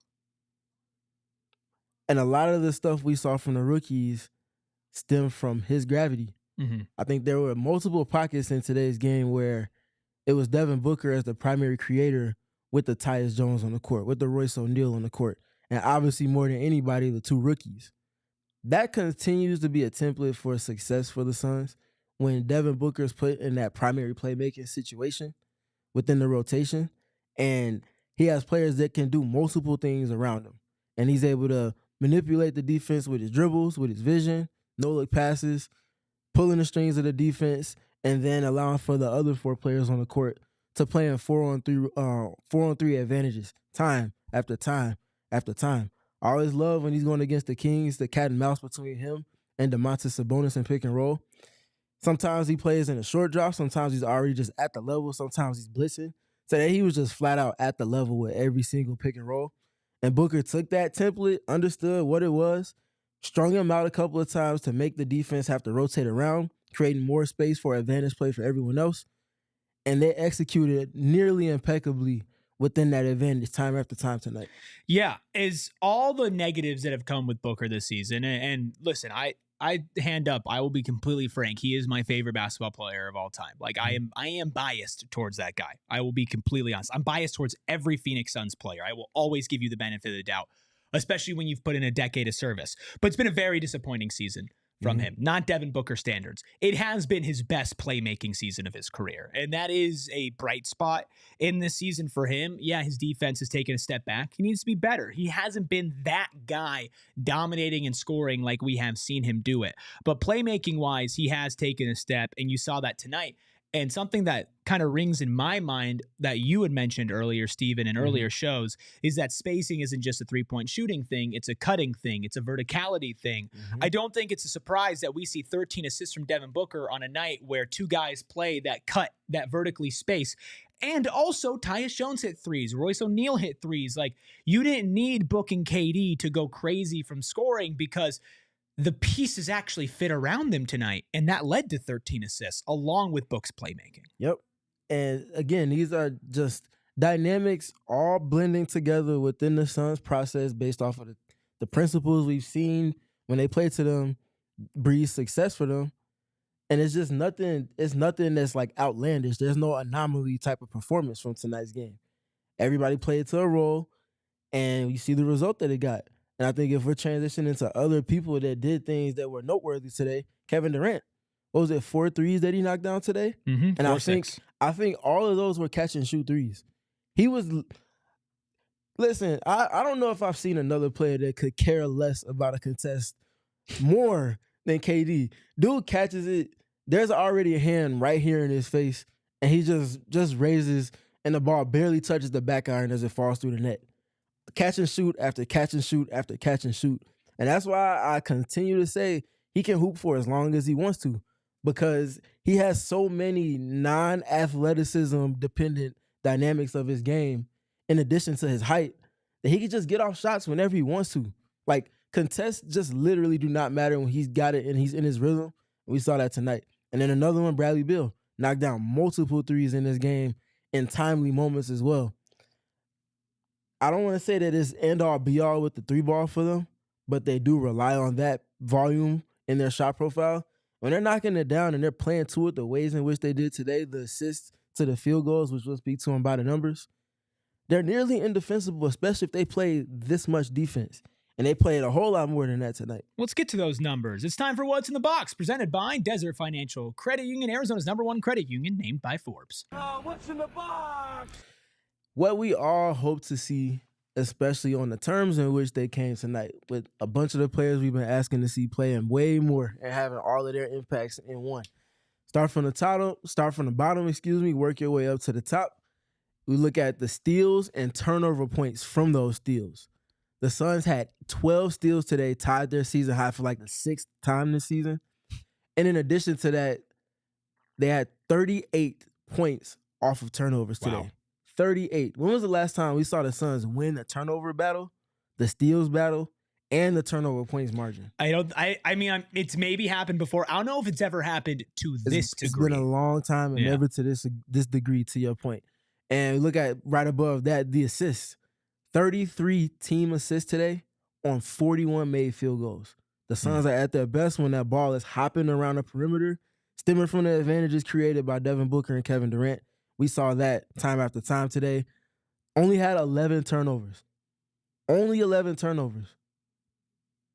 And a lot of the stuff we saw from the rookies stemmed from his gravity. I think there were multiple pockets in today's game where it was Devin Booker as the primary creator with the Tyus Jones on the court, with the Royce O'Neal on the court, and obviously more than anybody, the two rookies. That continues to be a template for success for the Suns. When Devin Booker is put in that primary playmaking situation within the rotation, and he has players that can do multiple things around him. and he's able to manipulate the defense with his dribbles, with his vision, no-look passes, pulling the strings of the defense, and then allowing for the other 4 players on the court to play in 4-on-3 advantages, time after time after time. I always love when he's going against the Kings, the cat and mouse between him and Domantas Sabonis in pick and roll. Sometimes he plays in a short drop. Sometimes he's already just at the level. Sometimes he's blitzing. Today he was just flat out at the level with every single pick and roll. And Booker took that template, understood what it was, strung him out a couple of times to make the defense have to rotate around, creating more space for advantage play for everyone else. And they executed nearly impeccably within that advantage time after time tonight. Yeah, is all the negatives that have come with Booker this season. And listen, I hand up, I will be completely frank. He is my favorite basketball player of all time. Like I am biased towards that guy. I will be completely honest. I'm biased towards every Phoenix Suns player. I will always give you the benefit of the doubt, especially when you've put in a decade of service. But it's been a very disappointing season from him, not Devin Booker standards. It has been his best playmaking season of his career, and that is a bright spot in this season for him. Yeah, his defense has taken a step back. He needs to be better. He hasn't been that guy dominating and scoring like we have seen him do it. But playmaking-wise, he has taken a step, and you saw that tonight. And something that kind of rings in my mind that you had mentioned earlier, Steven, in earlier shows, is that spacing isn't just a three-point shooting thing. It's a cutting thing. It's a verticality thing. I don't think it's a surprise that we see 13 assists from Devin Booker on a night where 2 guys play that cut, that vertically space. And also, Tyus Jones hit threes. Royce O'Neal hit threes. Like, you didn't need Book and KD to go crazy from scoring because the pieces actually fit around them tonight, and that led to 13 assists, along with Book's playmaking. Yep. And again, these are just dynamics all blending together within the Suns process based off of the principles we've seen when they play to them, breed success for them. And it's just nothing that's like outlandish. There's no anomaly type of performance from tonight's game. Everybody played to a role, and you see the result that it got. And I think if we're transitioning to other people that did things that were noteworthy today, Kevin Durant, what was it, 4 threes that he knocked down today? And I think all of those were catch and shoot threes. He was, listen, I don't know if I've seen another player that could care less about a contest more than KD. Dude catches it, there's already a hand right here in his face, and he just raises, and the ball barely touches the back iron as it falls through the net. Catch and shoot after catch and shoot after catch and shoot. And that's why I continue to say he can hoop for as long as he wants to, because he has so many non-athleticism dependent dynamics of his game in addition to his height that he can just get off shots whenever he wants to. Like, contests just literally do not matter when he's got it and he's in his rhythm. We saw that tonight. And then another one, Bradley Beal, knocked down multiple threes in this game in timely moments as well. I don't want to say that it's end-all, be-all with the 3-ball for them, but they do rely on that volume in their shot profile. When they're knocking it down and they're playing to it the ways in which they did today, the assists to the field goals, which we'll speak to them by the numbers, they're nearly indefensible, especially if they play this much defense. And they played a whole lot more than that tonight. Let's get to those numbers. It's time for What's in the Box, presented by Desert Financial Credit Union, Arizona's #1 credit union, named by Forbes. What's in the box? What we all hope to see, especially on the terms in which they came tonight, with a bunch of the players we've been asking to see playing way more and having all of their impacts in one. Start from the bottom, work your way up to the top. We look at the steals and turnover points from those steals. The Suns had 12 steals today, tied their season high for like the 6th time this season. And in addition to that, they had 38 points off of turnovers today. Wow. 38. When was the last time we saw the Suns win the turnover battle, the steals battle, and the turnover points margin? I mean, it's maybe happened before. I don't know if it's ever happened to this degree. It's been a long time and never to this degree, to your point. And look at right above that, the assists. 33 team assists today on 41 made field goals. The Suns are at their best when that ball is hopping around the perimeter, stemming from the advantages created by Devin Booker and Kevin Durant. We saw that time after time today. Only had 11 turnovers. Only 11 turnovers.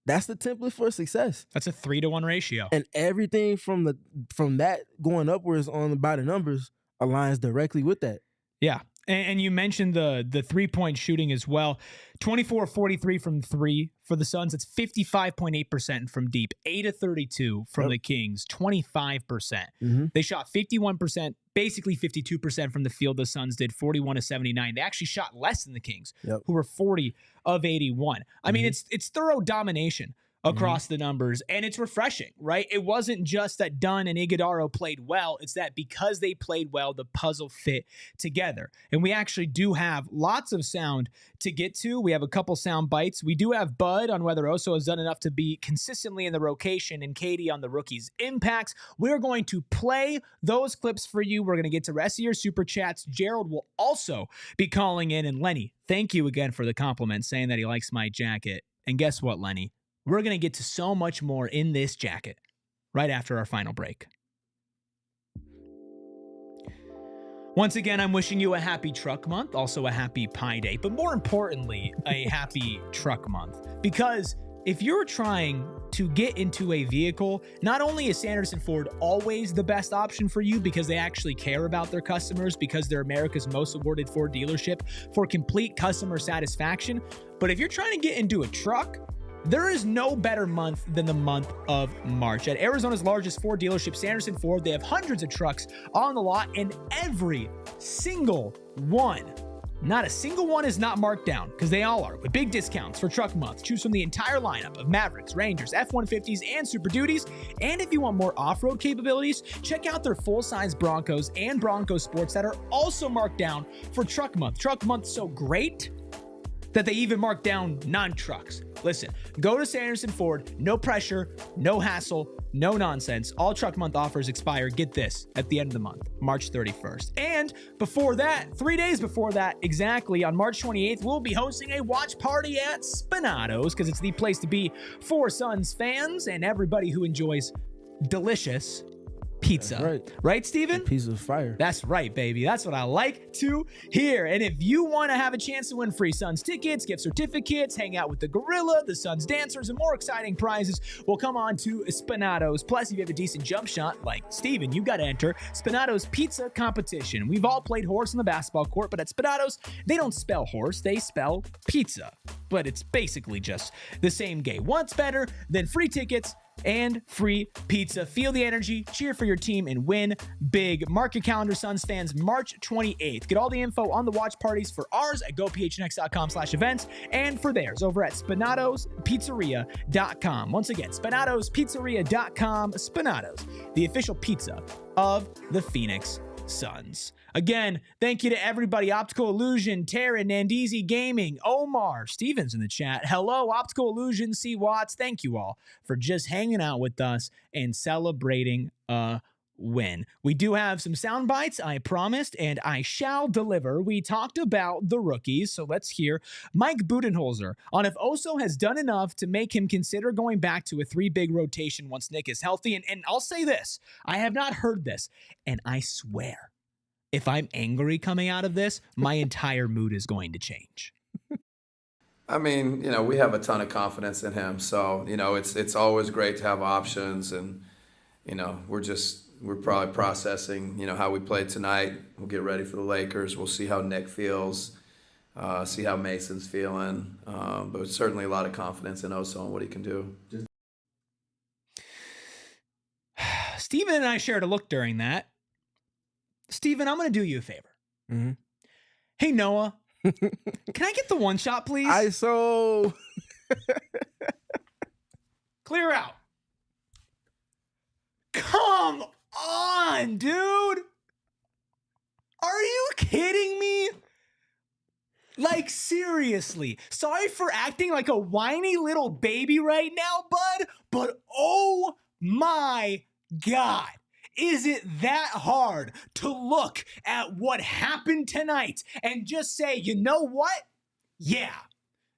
That's the template for success. That's a 3-to-1 ratio. And everything from that going upwards on by the numbers aligns directly with that. Yeah. And you mentioned the 3-point shooting as well. 24-43 from 3 for the Suns. It's 55.8% from deep. 8-32 from the Kings. 25%. They shot 51%, basically 52% from the field. The Suns did 41-79. They actually shot less than the Kings, who were 40 of 81. I mean, it's thorough domination across the numbers, and it's refreshing, right? It wasn't just that Dunn and Ighodaro played well. It's that because they played well, the puzzle fit together. And we actually do have lots of sound to get to. We have a couple sound bites. We do have Bud on whether Oso has done enough to be consistently in the rotation, and Katie on the rookies' impacts. We're going to play those clips for you. We're going to get to the rest of your super chats. Gerald will also be calling in. And Lenny, thank you again for the compliment, saying that he likes my jacket. And guess what, Lenny? We're going to get to so much more in this jacket right after our final break. Once again, I'm wishing you a happy truck month, also a happy Pi Day, but more importantly, a happy truck month. Because if you're trying to get into a vehicle, not only is Sanderson Ford always the best option for you because they actually care about their customers, because they're America's most awarded Ford dealership for complete customer satisfaction, but if you're trying to get into a truck, there is no better month than the month of March. At Arizona's largest Ford dealership, Sanderson Ford, they have hundreds of trucks on the lot, and every single one, not a single one is not marked down, because they all are, with big discounts for truck month. Choose from the entire lineup of Mavericks, Rangers, F-150s, and Super Duties. And if you want more off-road capabilities, check out their full-size Broncos and Bronco Sports that are also marked down for truck month. Truck month so great that they even mark down non-trucks. Listen, go to Sanderson Ford, no pressure, no hassle, no nonsense. All truck month offers expire, get this, at the end of the month, March 31st. And before that, 3 days before that, exactly, on March 28th, we'll be hosting a watch party at Spinato's, because it's the place to be for Suns fans and everybody who enjoys delicious pizza. That's right, Steven? A piece of fire. That's right, baby. That's what I like to hear. And if you want to have a chance to win free Suns tickets, gift certificates, hang out with the Gorilla, the Suns dancers, and more exciting prizes, well, come on to Spinato's. Plus, if you have a decent jump shot, like Steven, you got to enter Spinato's pizza competition. We've all played horse on the basketball court, but at Spinato's, they don't spell horse, they spell pizza. But it's basically just the same game. What's better than free tickets and free pizza? Feel the energy, cheer for your team, and win big. Mark your calendar, Suns fans, March 28th. Get all the info on the watch parties for ours at gophnx.com/events and for theirs over at spinatospizzeria.com. Once again, spinatospizzeria.com. Spinatos, the official pizza of the Phoenix Suns. Again, thank you to everybody. Optical Illusion, Taryn, Nandizi Gaming, Omar, Stevens in the chat. Hello, Optical Illusion, C. Watts. Thank you all for just hanging out with us and celebrating a win. We do have some sound bites, I promised, and I shall deliver. We talked about the rookies, so let's hear Mike Budenholzer on if Oso has done enough to make him consider going back to a 3-big rotation once Nick is healthy. And I'll say this, I have not heard this, and I swear, if I'm angry coming out of this, my entire mood is going to change. I mean, we have a ton of confidence in him. So, it's always great to have options. And, we're probably processing, how we played tonight. We'll get ready for the Lakers. We'll see how Nick feels, see how Mason's feeling. But certainly a lot of confidence in Oso and what he can do. Steven and I shared a look during that. Steven, I'm going to do you a favor. Mm-hmm. Hey, Noah, can I get the one shot, please? ISO. Clear out. Come on, dude. Are you kidding me? Like, seriously. Sorry for acting like a whiny little baby right now, bud, but oh my God. Is it that hard to look at what happened tonight and just say, you know what? Yeah,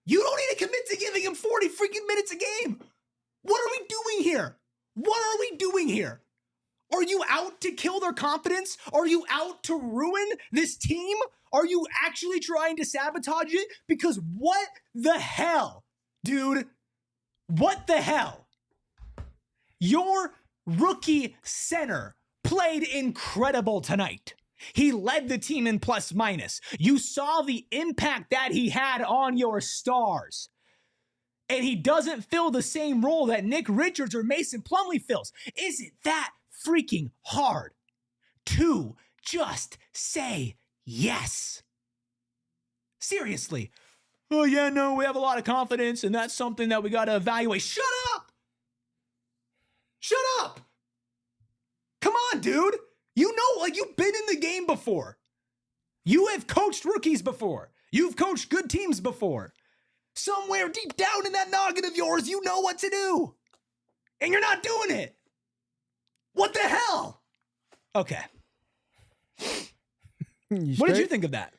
you don't need to commit to giving him 40 freaking minutes a game. What are we doing here? What are we doing here? Are you out to kill their confidence? Are you out to ruin this team? Are you actually trying to sabotage it? Because what the hell, dude? What the hell? Your rookie center played incredible tonight. He led the team in plus minus. You saw the impact that he had on your stars. And he doesn't fill the same role that Nick Richards or Mason Plumlee fills. Is it that freaking hard to just say yes? Seriously. Oh, yeah, no, we have a lot of confidence, and that's something that we got to evaluate. Shut up! Shut up! Come on, dude. You know, like, you've been in the game before. You have coached rookies before. You've coached good teams before. Somewhere deep down in that noggin of yours, you know what to do. And you're not doing it. What the hell? Okay. What did you think of that?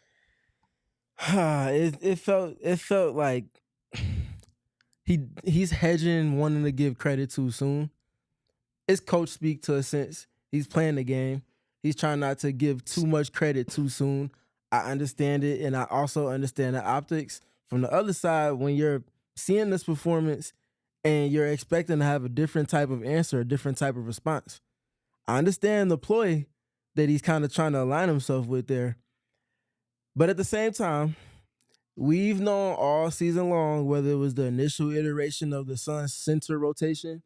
It felt like he's hedging, wanting to give credit too soon. It's coach speak to a sense. He's playing the game. He's trying not to give too much credit too soon. I understand it, and I also understand the optics. From the other side, when you're seeing this performance and you're expecting to have a different type of answer, a different type of response, I understand the ploy that he's kind of trying to align himself with there. But at the same time, we've known all season long, whether it was the initial iteration of the Suns' center rotation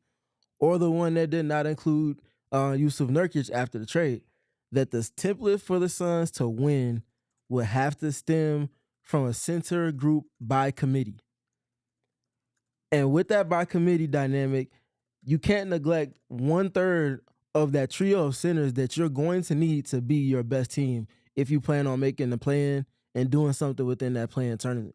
or the one that did not include Yusuf Nurkic after the trade, that the template for the Suns to win would have to stem from a center group by committee. And with that by committee dynamic, you can't neglect 1/3 of that trio of centers that you're going to need to be your best team if you plan on making the play-in and doing something within that play-in tournament.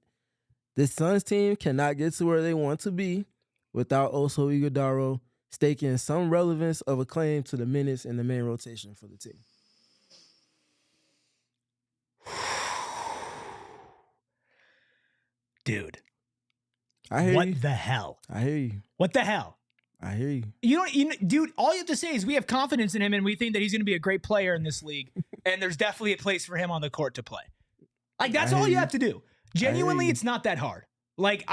This Suns team cannot get to where they want to be without Oso Ighodaro staking some relevance of a claim to the minutes in the main rotation for the team. Dude. I hear you. What the hell? I hear you. What the hell? I hear you. Dude, all you have to say is we have confidence in him and we think that he's going to be a great player in this league. And there's definitely a place for him on the court to play. Like, that's all you have to do. Genuinely, it's not that hard. Like,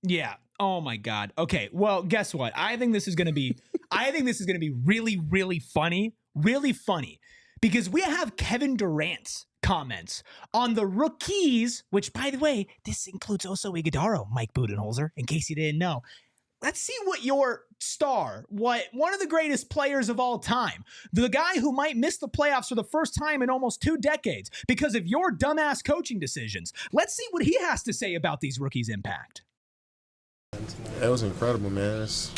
yeah. Oh my God. Okay. Well, guess what? I think this is going to be really, really funny. Really funny. Because we have Kevin Durant's comments on the rookies, which, by the way, this includes Oso Ighodaro, Mike Budenholzer, in case you didn't know. Let's see what your star, what one of the greatest players of all time, the guy who might miss the playoffs for the first time in almost 2 decades because of your dumbass coaching decisions. Let's see what he has to say about these rookies' impact. It was incredible, man. It's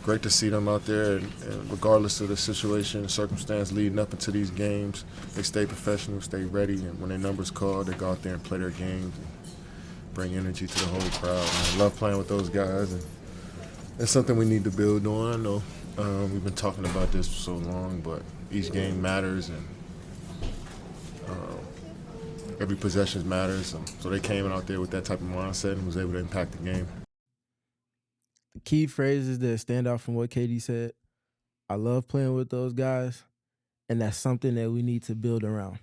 great to see them out there, and regardless of the situation and circumstance leading up into these games, they stay professional, stay ready, and when their number's called, they go out there and play their games and bring energy to the whole crowd. And I love playing with those guys, and it's something we need to build on. I know we've been talking about this for so long, but each game matters, and every possession matters. So they came out there with that type of mindset and was able to impact the game. The key phrases that stand out from what KD said: I love playing with those guys, and that's something that we need to build around.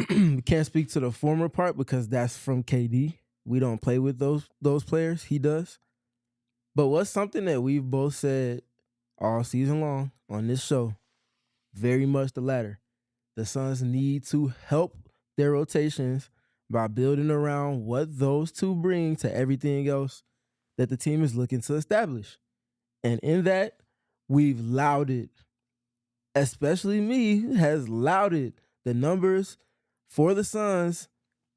We can't speak to the former part because that's from KD. We don't play with those players. He does. But what's something that we've both said all season long on this show, very much the latter. The Suns need to help their rotations by building around what those two bring to everything else that the team is looking to establish. And in that, we've lauded, especially me, has lauded the numbers for the Suns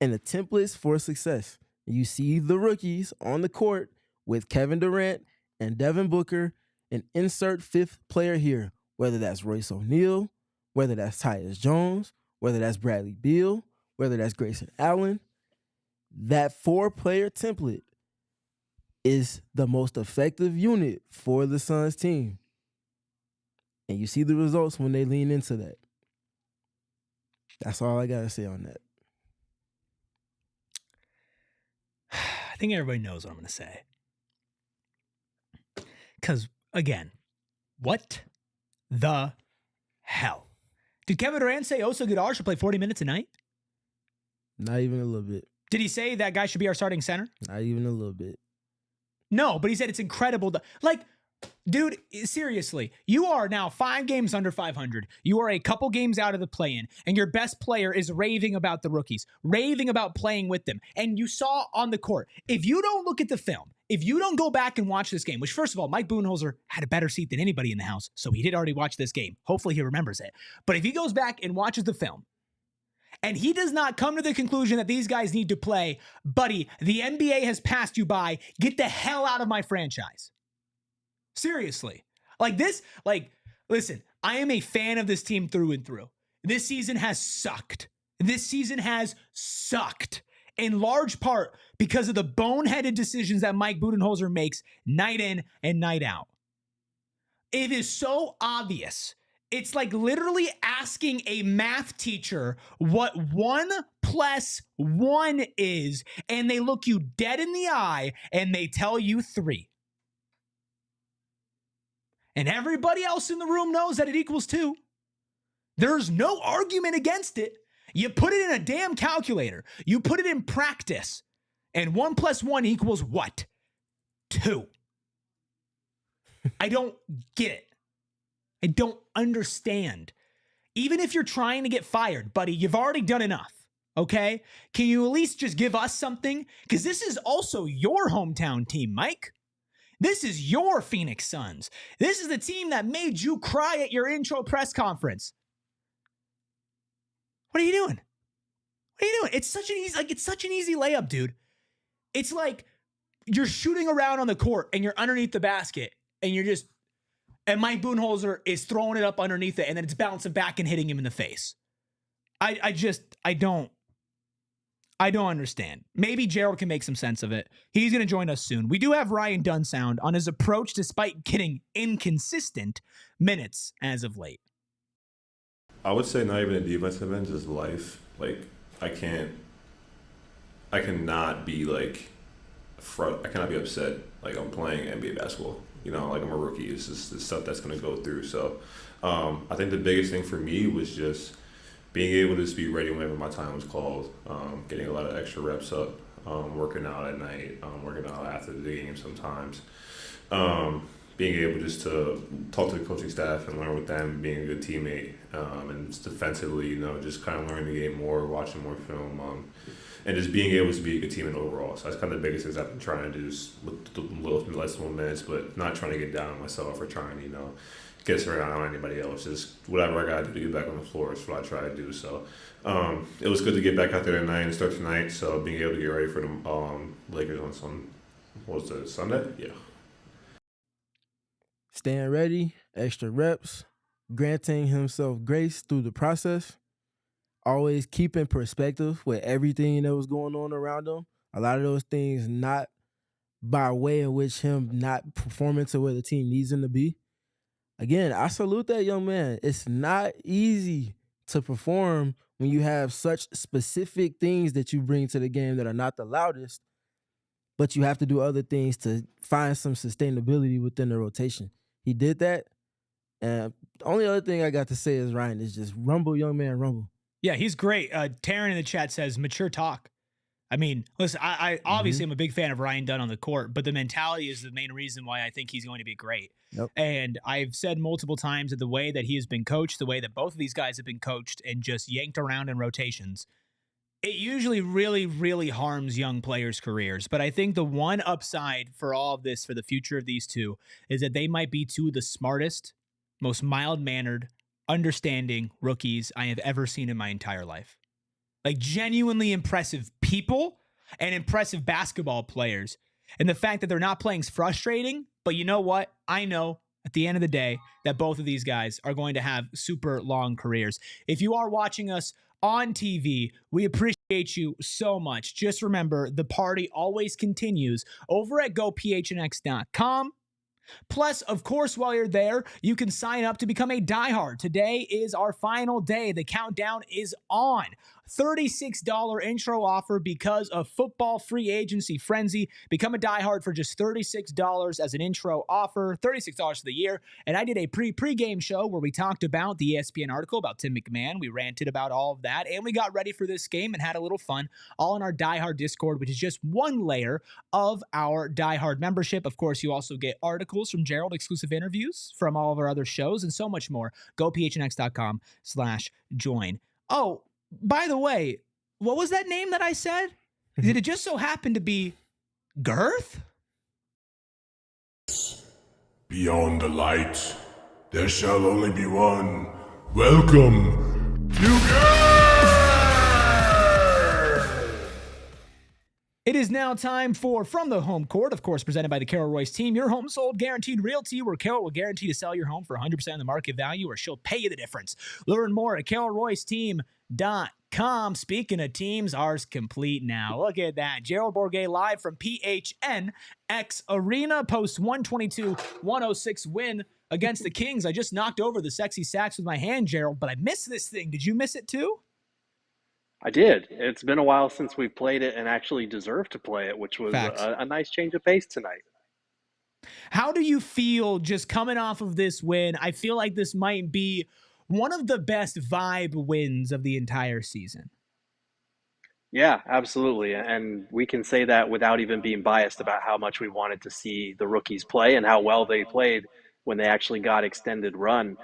and the templates for success. You see the rookies on the court with Kevin Durant and Devin Booker, and insert 5th player here, whether that's Royce O'Neal, whether that's Tyus Jones, whether that's Bradley Beal, whether that's Grayson Allen. That 4-player template is the most effective unit for the Suns team. And you see the results when they lean into that. That's all I got to say on that. I think everybody knows what I'm going to say. Because, again, what the hell? Did Kevin Durant say Oso Ighodaro should play 40 minutes a night? Not even a little bit. Did he say that guy should be our starting center? Not even a little bit. No, but he said it's incredible. Like, Dude, seriously, you are now 5 games under 500. You are a couple games out of the play-in, and your best player is raving about the rookies, raving about playing with them. And you saw on the court, if you don't look at the film, if you don't go back and watch this game, which first of all, Mike Budenholzer had a better seat than anybody in the house, so he did already watch this game. Hopefully he remembers it. But if he goes back and watches the film, and he does not come to the conclusion that these guys need to play, buddy, the NBA has passed you by. Get the hell out of my franchise. Seriously. Listen, I am a fan of this team through and through. This season has sucked. In large part because of the boneheaded decisions that Mike Budenholzer makes night in and night out. It is so obvious. It's like literally asking a math teacher what 1 + 1 is, and they look you dead in the eye and they tell you 3. And everybody else in the room knows that it equals 2. There's no argument against it. You put it in a damn calculator. You put it in practice. And 1 + 1 equals what? 2. I don't get it. I don't understand. Even if you're trying to get fired, buddy, you've already done enough. Okay? Can you at least just give us something? Because this is also your hometown team, Mike. This is your Phoenix Suns. This is the team that made you cry at your intro press conference. What are you doing? It's such an easy layup, dude. It's like you're shooting around on the court and you're underneath the basket and and Mike Budenholzer is throwing it up underneath it and then it's bouncing back and hitting him in the face. I don't understand. Maybe Gerald can make some sense of it. He's going to join us soon. We do have Ryan Dunn sound on his approach despite getting inconsistent minutes as of late. I would say not even a defensive end, just life. Like, I cannot be I cannot be upset like I'm playing NBA basketball. You know, like I'm a rookie. It's just the stuff that's going to go through. So I think the biggest thing for me was just being able to just be ready whenever my time was called, getting a lot of extra reps up, working out at night, working out after the game sometimes, being able just to talk to the coaching staff and learn with them, being a good teammate, and just defensively, you know, just kind of learning the game more, watching more film, and just being able to be a good teammate overall. So that's kind of the biggest things I've been trying to do, is with the less minutes, but not trying to get down on myself or trying to, you know, get around on anybody else. Just whatever I got to do to get back on the floor is what I try to do. So it was good to get back out there tonight and start tonight. So being able to get ready for the Lakers on Sunday? Yeah. Staying ready, extra reps, granting himself grace through the process, always keeping perspective with everything that was going on around him. A lot of those things not by way of which him not performing to where the team needs him to be. Again, I salute that young man. It's not easy to perform when you have such specific things that you bring to the game that are not the loudest, but you have to do other things to find some sustainability within the rotation. He did that. And the only other thing I got to say is, Ryan, is just rumble, young man, rumble. Yeah, he's great. Taryn in the chat says, mature talk. I mean, listen, I obviously am a big fan of Ryan Dunn on the court, but the mentality is the main reason why I think he's going to be great. Yep. And I've said multiple times that the way that he has been coached, the way that both of these guys have been coached and just yanked around in rotations, it usually really, really harms young players' careers. But I think the one upside for all of this, for the future of these two, is that they might be two of the smartest, most mild-mannered, understanding rookies I have ever seen in my entire life. Like, genuinely impressive people and impressive basketball players. And the fact that they're not playing is frustrating, but you know what? I know at the end of the day that both of these guys are going to have super long careers. If you are watching us on TV, we appreciate you so much. Just remember, the party always continues over at gophnx.com. Plus, of course, while you're there, you can sign up to become a diehard. Today is our final day. The countdown is on. $36 intro offer because of football free agency frenzy. Become a diehard for just $36 as an intro offer, $36 for the year. And I did a pre-game show where we talked about the ESPN article about Tim McMahon. We ranted about all of that, and we got ready for this game and had a little fun, all in our diehard Discord, which is just one layer of our diehard membership. Of course, you also get articles articles from Gerald, exclusive interviews from all of our other shows, and so much more. Go phnx.com/join. Oh, by the way, what was that name that I said? Did it just so happen to be Girth? Beyond the light, there shall only be one. Welcome to It is now time for From the Home Court, of course, presented by the Carol Royce team. Your home sold guaranteed realty, where Carol will guarantee to sell your home for 100% of the market value, or she'll pay you the difference. Learn more at carolroyceteam.com. Speaking of teams, ours complete now. Look at that. Gerald Bourguet live from PHNX Arena, post 122-106 win against the Kings. I just knocked over the sexy sacks with my hand, Gerald, but I missed this thing. Did you miss it too? I did. It's been a while since we played it and actually deserved to play it, which was a nice change of pace tonight. How do you feel just coming off of this win? I feel like this might be one of the best vibe wins of the entire season. Yeah, absolutely. And we can say that without even being biased about how much we wanted to see the rookies play and how well they played when they actually got extended run.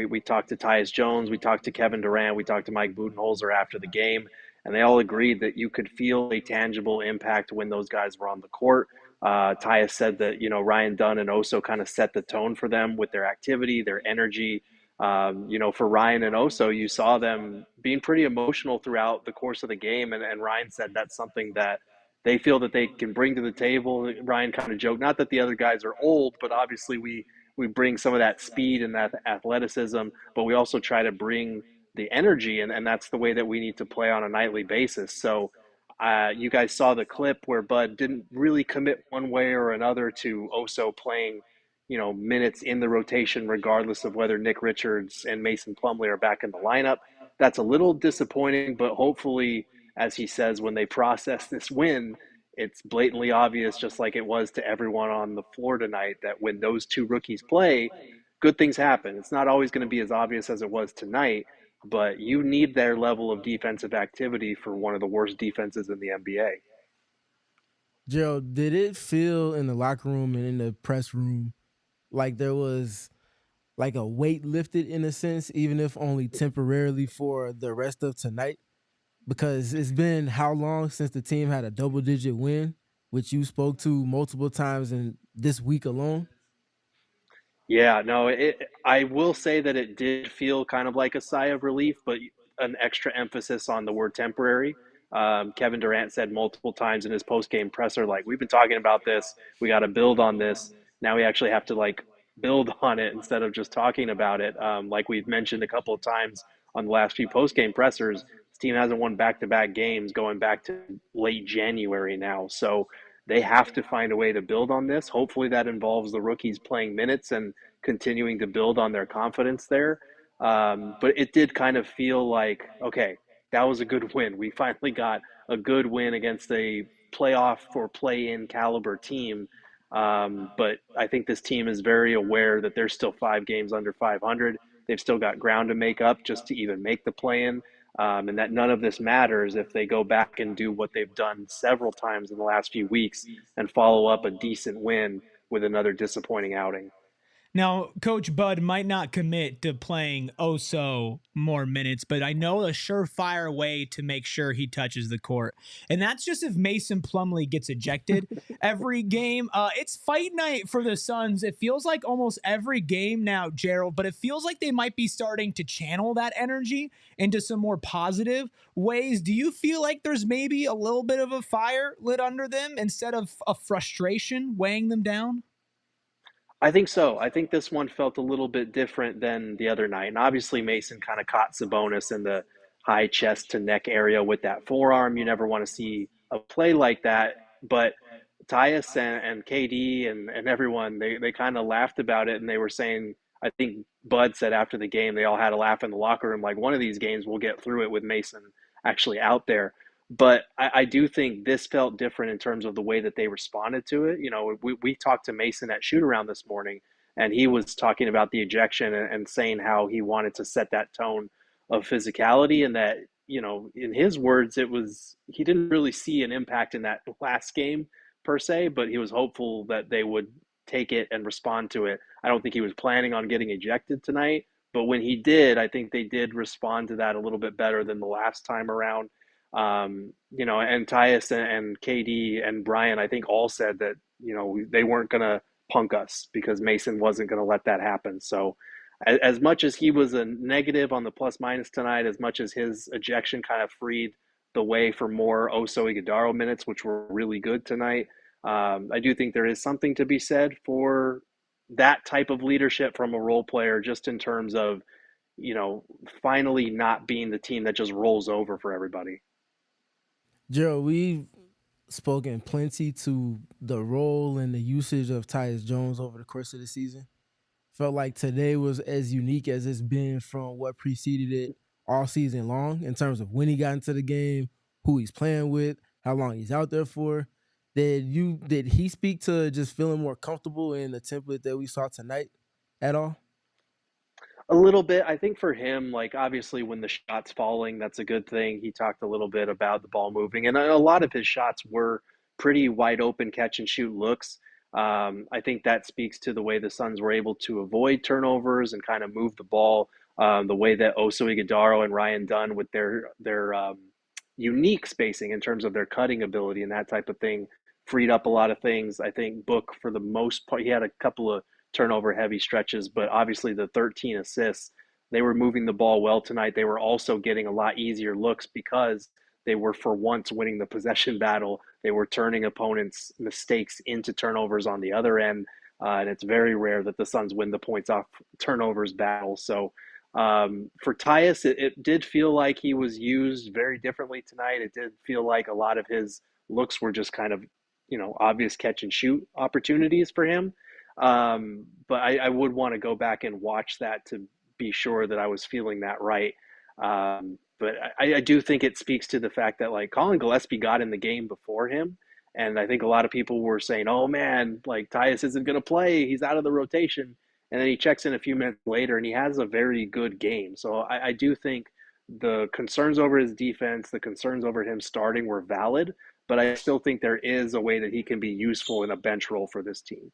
We talked to Tyus Jones, we talked to Kevin Durant, we talked to Mike Budenholzer after the game, and they all agreed that you could feel a tangible impact when those guys were on the court. Tyus said that, Ryan Dunn and Oso kind of set the tone for them with their activity, their energy. For Ryan and Oso, you saw them being pretty emotional throughout the course of the game, and Ryan said that's something that they feel that they can bring to the table. Ryan kind of joked, not that the other guys are old, but obviously we bring some of that speed and that athleticism, but we also try to bring the energy, and that's the way that we need to play on a nightly basis. So you guys saw the clip where Bud didn't really commit one way or another to Oso playing, minutes in the rotation, regardless of whether Nick Richards and Mason Plumlee are back in the lineup. That's a little disappointing, but hopefully, as he says, when they process this win, it's blatantly obvious, just like it was to everyone on the floor tonight, that when those two rookies play, good things happen. It's not always going to be as obvious as it was tonight, but you need their level of defensive activity for one of the worst defenses in the NBA. Gerald, did it feel in the locker room and in the press room like there was like a weight lifted in a sense, even if only temporarily, for the rest of tonight? Because it's been how long since the team had a double-digit win, which you spoke to multiple times in this week alone? Yeah, no, I will say that it did feel kind of like a sigh of relief, but an extra emphasis on the word temporary. Kevin Durant said multiple times in his post-game presser, like, we've been talking about this, we got to build on this. Now we actually have to build on it instead of just talking about it. Like we've mentioned a couple of times on the last few post-game pressers, this team hasn't won back-to-back games going back to late January now. So they have to find a way to build on this. Hopefully that involves the rookies playing minutes and continuing to build on their confidence there. But it did kind of feel like, okay, that was a good win. We finally got a good win against a playoff or play-in caliber team. But I think this team is very aware that they're still 5 games under 500. They've still got ground to make up just to even make the play-in. And that none of this matters if they go back and do what they've done several times in the last few weeks and follow up a decent win with another disappointing outing. Now, Coach Bud might not commit to playing Oso more minutes, but I know a surefire way to make sure he touches the court. And that's just if Mason Plumlee gets ejected every game. It's fight night for the Suns. It feels like almost every game now, Gerald, but it feels like they might be starting to channel that energy into some more positive ways. Do you feel like there's maybe a little bit of a fire lit under them instead of a frustration weighing them down? I think so. I think this one felt a little bit different than the other night. And obviously, Mason kind of caught Sabonis in the high chest to neck area with that forearm. You never want to see a play like that. But Tyus and KD and everyone, they kind of laughed about it. And they were saying, I think Bud said after the game, they all had a laugh in the locker room, like, one of these games we'll get through it with Mason actually out there. But I do think this felt different in terms of the way that they responded to it. We talked to Mason at shoot-around this morning, and he was talking about the ejection and saying how he wanted to set that tone of physicality, and that, in his words, he didn't really see an impact in that last game per se, but he was hopeful that they would take it and respond to it. I don't think he was planning on getting ejected tonight, but when he did, I think they did respond to that a little bit better than the last time around. And Tyus and KD and Brian, I think all said that, they weren't going to punk us because Mason wasn't going to let that happen. So as much as he was a negative on the plus minus tonight, as much as his ejection kind of freed the way for more Oso Ighodaro minutes, which were really good tonight, I do think there is something to be said for that type of leadership from a role player, just in terms of, finally not being the team that just rolls over for everybody. Gerald, we've spoken plenty to the role and the usage of Tyus Jones over the course of the season. Felt like today was as unique as it's been from what preceded it all season long in terms of when he got into the game, who he's playing with, how long he's out there for. Did he speak to just feeling more comfortable in the template that we saw tonight at all? A little bit. I think for him, like, obviously when the shot's falling, that's a good thing. He talked a little bit about the ball moving, and a lot of his shots were pretty wide open catch and shoot looks. I think that speaks to the way the Suns were able to avoid turnovers and kind of move the ball, the way that Oso Ighodaro and Ryan Dunn, with their unique spacing in terms of their cutting ability and that type of thing, freed up a lot of things. I think Book, for the most part, he had a couple of turnover heavy stretches, but obviously the 13 assists, they were moving the ball well tonight. They were also getting a lot easier looks because they were for once winning the possession battle. They were turning opponents' mistakes into turnovers on the other end. And it's very rare that the Suns win the points off turnovers battle. So for Tyus, it did feel like he was used very differently tonight. It did feel like a lot of his looks were just kind of, obvious catch and shoot opportunities for him. But I would want to go back and watch that to be sure that I was feeling that right. But I do think it speaks to the fact that, like, Colin Gillespie got in the game before him. And I think a lot of people were saying, oh man, like, Tyus isn't going to play. He's out of the rotation. And then he checks in a few minutes later and he has a very good game. So I do think the concerns over his defense, the concerns over him starting were valid, but I still think there is a way that he can be useful in a bench role for this team.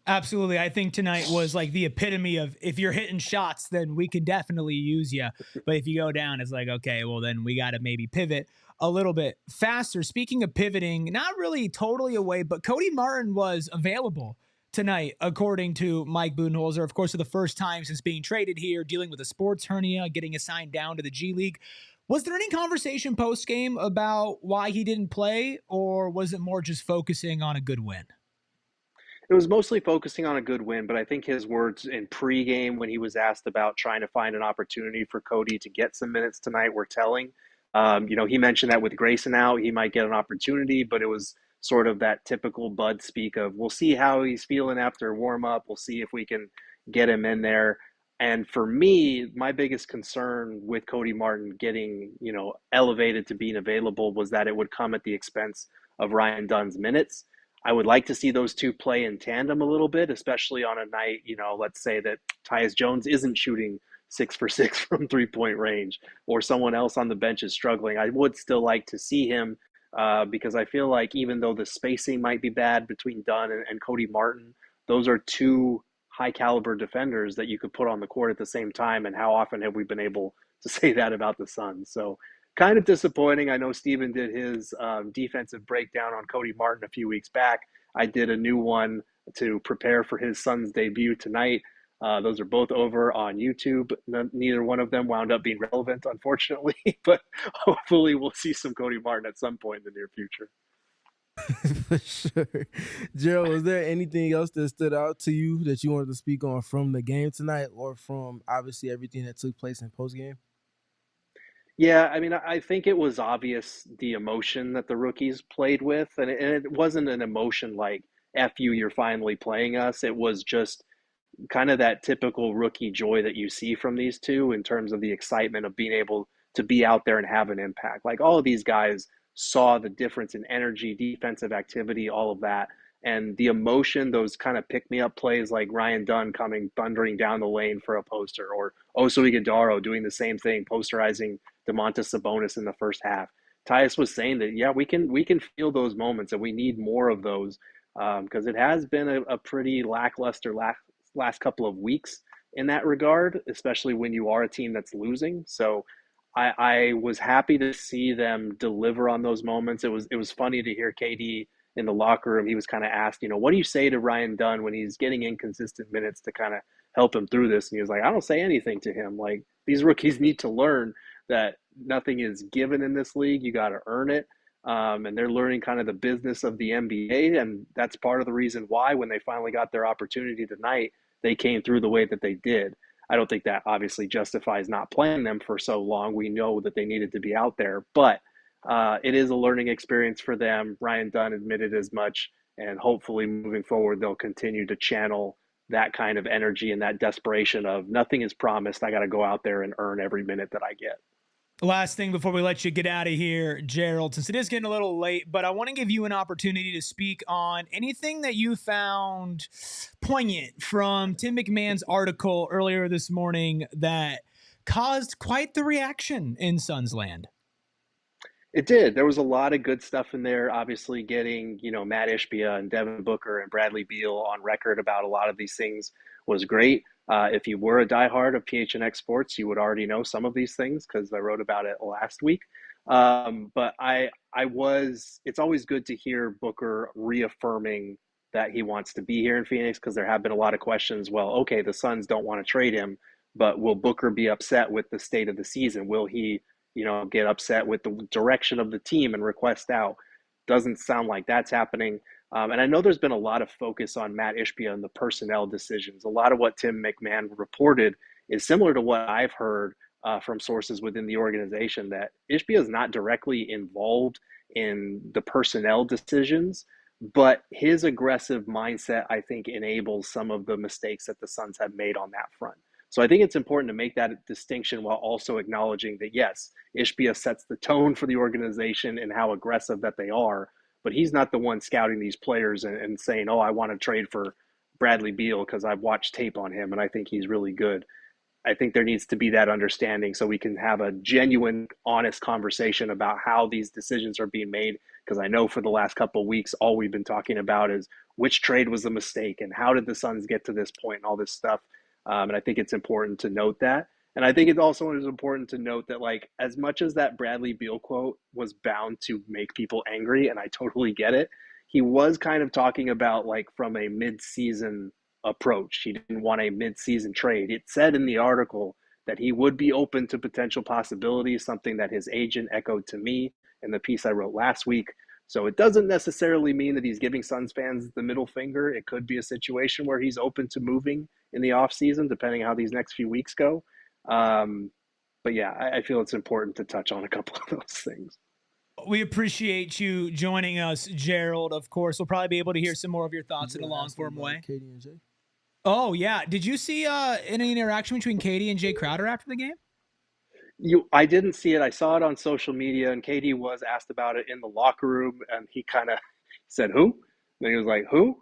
Absolutely. I think tonight was like the epitome of, if you're hitting shots, then we could definitely use you. But if you go down, it's like, okay, well, then we got to maybe pivot a little bit faster. Speaking of pivoting, not really totally away, but Cody Martin was available tonight, according to Mike Budenholzer, of course, for the first time since being traded here, dealing with a sports hernia, getting assigned down to the G League. Was there any conversation post-game about why he didn't play, or was it more just focusing on a good win? It was mostly focusing on a good win, but I think his words in pregame when he was asked about trying to find an opportunity for Cody to get some minutes tonight were telling. He mentioned that with Grayson out, he might get an opportunity, but it was sort of that typical Bud speak of, we'll see how he's feeling after warm up. We'll see if we can get him in there. And for me, my biggest concern with Cody Martin getting, elevated to being available was that it would come at the expense of Ryan Dunn's minutes. I would like to see those two play in tandem a little bit, especially on a night, let's say that Tyus Jones isn't shooting 6 for 6 from 3-point range, or someone else on the bench is struggling. I would still like to see him because I feel like even though the spacing might be bad between Dunn and Cody Martin, those are two high caliber defenders that you could put on the court at the same time. And how often have we been able to say that about the Suns? So kind of disappointing. I know Steven did his defensive breakdown on Cody Martin a few weeks back. I did a new one to prepare for his Suns debut tonight. Those are both over on YouTube. Neither one of them wound up being relevant, unfortunately, but hopefully we'll see some Cody Martin at some point in the near future. For sure. Gerald, was there anything else that stood out to you that you wanted to speak on from the game tonight, or from obviously everything that took place in postgame? Yeah, I mean, I think it was obvious the emotion that the rookies played with, and it wasn't an emotion like, F you, you're finally playing us. It was just kind of that typical rookie joy that you see from these two in terms of the excitement of being able to be out there and have an impact. Like, all of these guys saw the difference in energy, defensive activity, all of that. And the emotion, those kind of pick-me-up plays like Ryan Dunn coming thundering down the lane for a poster, or Oso Ighodaro doing the same thing, posterizing Domantas Sabonis in the first half. Tyus was saying that, yeah, we can feel those moments, and we need more of those because it has been a pretty lackluster last couple of weeks in that regard, especially when you are a team that's losing. So I was happy to see them deliver on those moments. It was funny to hear KD in the locker room. He was kind of asked, what do you say to Ryan Dunn when he's getting inconsistent minutes to kind of help him through this? And he was like, I don't say anything to him. Like, these rookies need to learn that nothing is given in this league. You got to earn it. And they're learning kind of the business of the NBA. And that's part of the reason why when they finally got their opportunity tonight, they came through the way that they did. I don't think that obviously justifies not playing them for so long. We know that they needed to be out there, but it is a learning experience for them. Ryan Dunn admitted as much, and hopefully moving forward, they'll continue to channel that kind of energy and that desperation of nothing is promised. I got to go out there and earn every minute that I get. Last thing before we let you get out of here, Gerald, since it is getting a little late, but I want to give you an opportunity to speak on anything that you found poignant from Tim McMahon's article earlier this morning that caused quite the reaction in Suns land. It did. There was a lot of good stuff in there. Obviously, getting Matt Ishbia and Devin Booker and Bradley Beal on record about a lot of these things was great. If you were a diehard of PHNX Sports, you would already know some of these things because I wrote about it last week. But it's always good to hear Booker reaffirming that he wants to be here in Phoenix, because there have been a lot of questions. Well, okay, the Suns don't want to trade him, but will Booker be upset with the state of the season? Will he get upset with the direction of the team and request out? Doesn't sound like that's happening. And I know there's been a lot of focus on Matt Ishbia and the personnel decisions. A lot of what Tim McMahon reported is similar to what I've heard from sources within the organization, that Ishbia is not directly involved in the personnel decisions, but his aggressive mindset, I think, enables some of the mistakes that the Suns have made on that front. So I think it's important to make that distinction while also acknowledging that, yes, Ishbia sets the tone for the organization and how aggressive that they are, but he's not the one scouting these players and saying, oh, I want to trade for Bradley Beal because I've watched tape on him and I think he's really good. I think there needs to be that understanding so we can have a genuine, honest conversation about how these decisions are being made, because I know for the last couple of weeks, all we've been talking about is which trade was a mistake and how did the Suns get to this point and all this stuff. And I think it's important to note that. And I think it also is important to note that, like, as much as that Bradley Beal quote was bound to make people angry, and I totally get it, he was kind of talking about, like, from a mid-season approach. He didn't want a mid-season trade. It said in the article that he would be open to potential possibilities, something that his agent echoed to me in the piece I wrote last week. So it doesn't necessarily mean that he's giving Suns fans the middle finger. It could be a situation where he's open to moving in the offseason, depending how these next few weeks go. But yeah, I feel it's important to touch on a couple of those things. We appreciate you joining us, Gerald. Of course, we'll probably be able to hear some more of your thoughts in a long-form way. KD and Jay. Oh, yeah. Did you see any interaction between KD and Jay Crowder after the game? I didn't see it. I saw it on social media, and KD was asked about it in the locker room, and he kind of said, who? And he was like, who?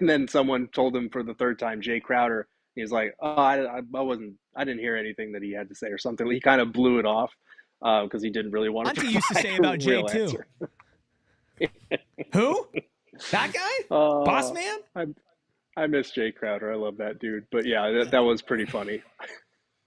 And then someone told him for the third time, Jay Crowder. He was like, oh, I didn't hear anything that he had to say or something. He kind of blew it off because he didn't really want to. Auntie used to say about Jay too. Who? That guy? Boss man? I miss Jay Crowder. I love that dude. But yeah, that was pretty funny.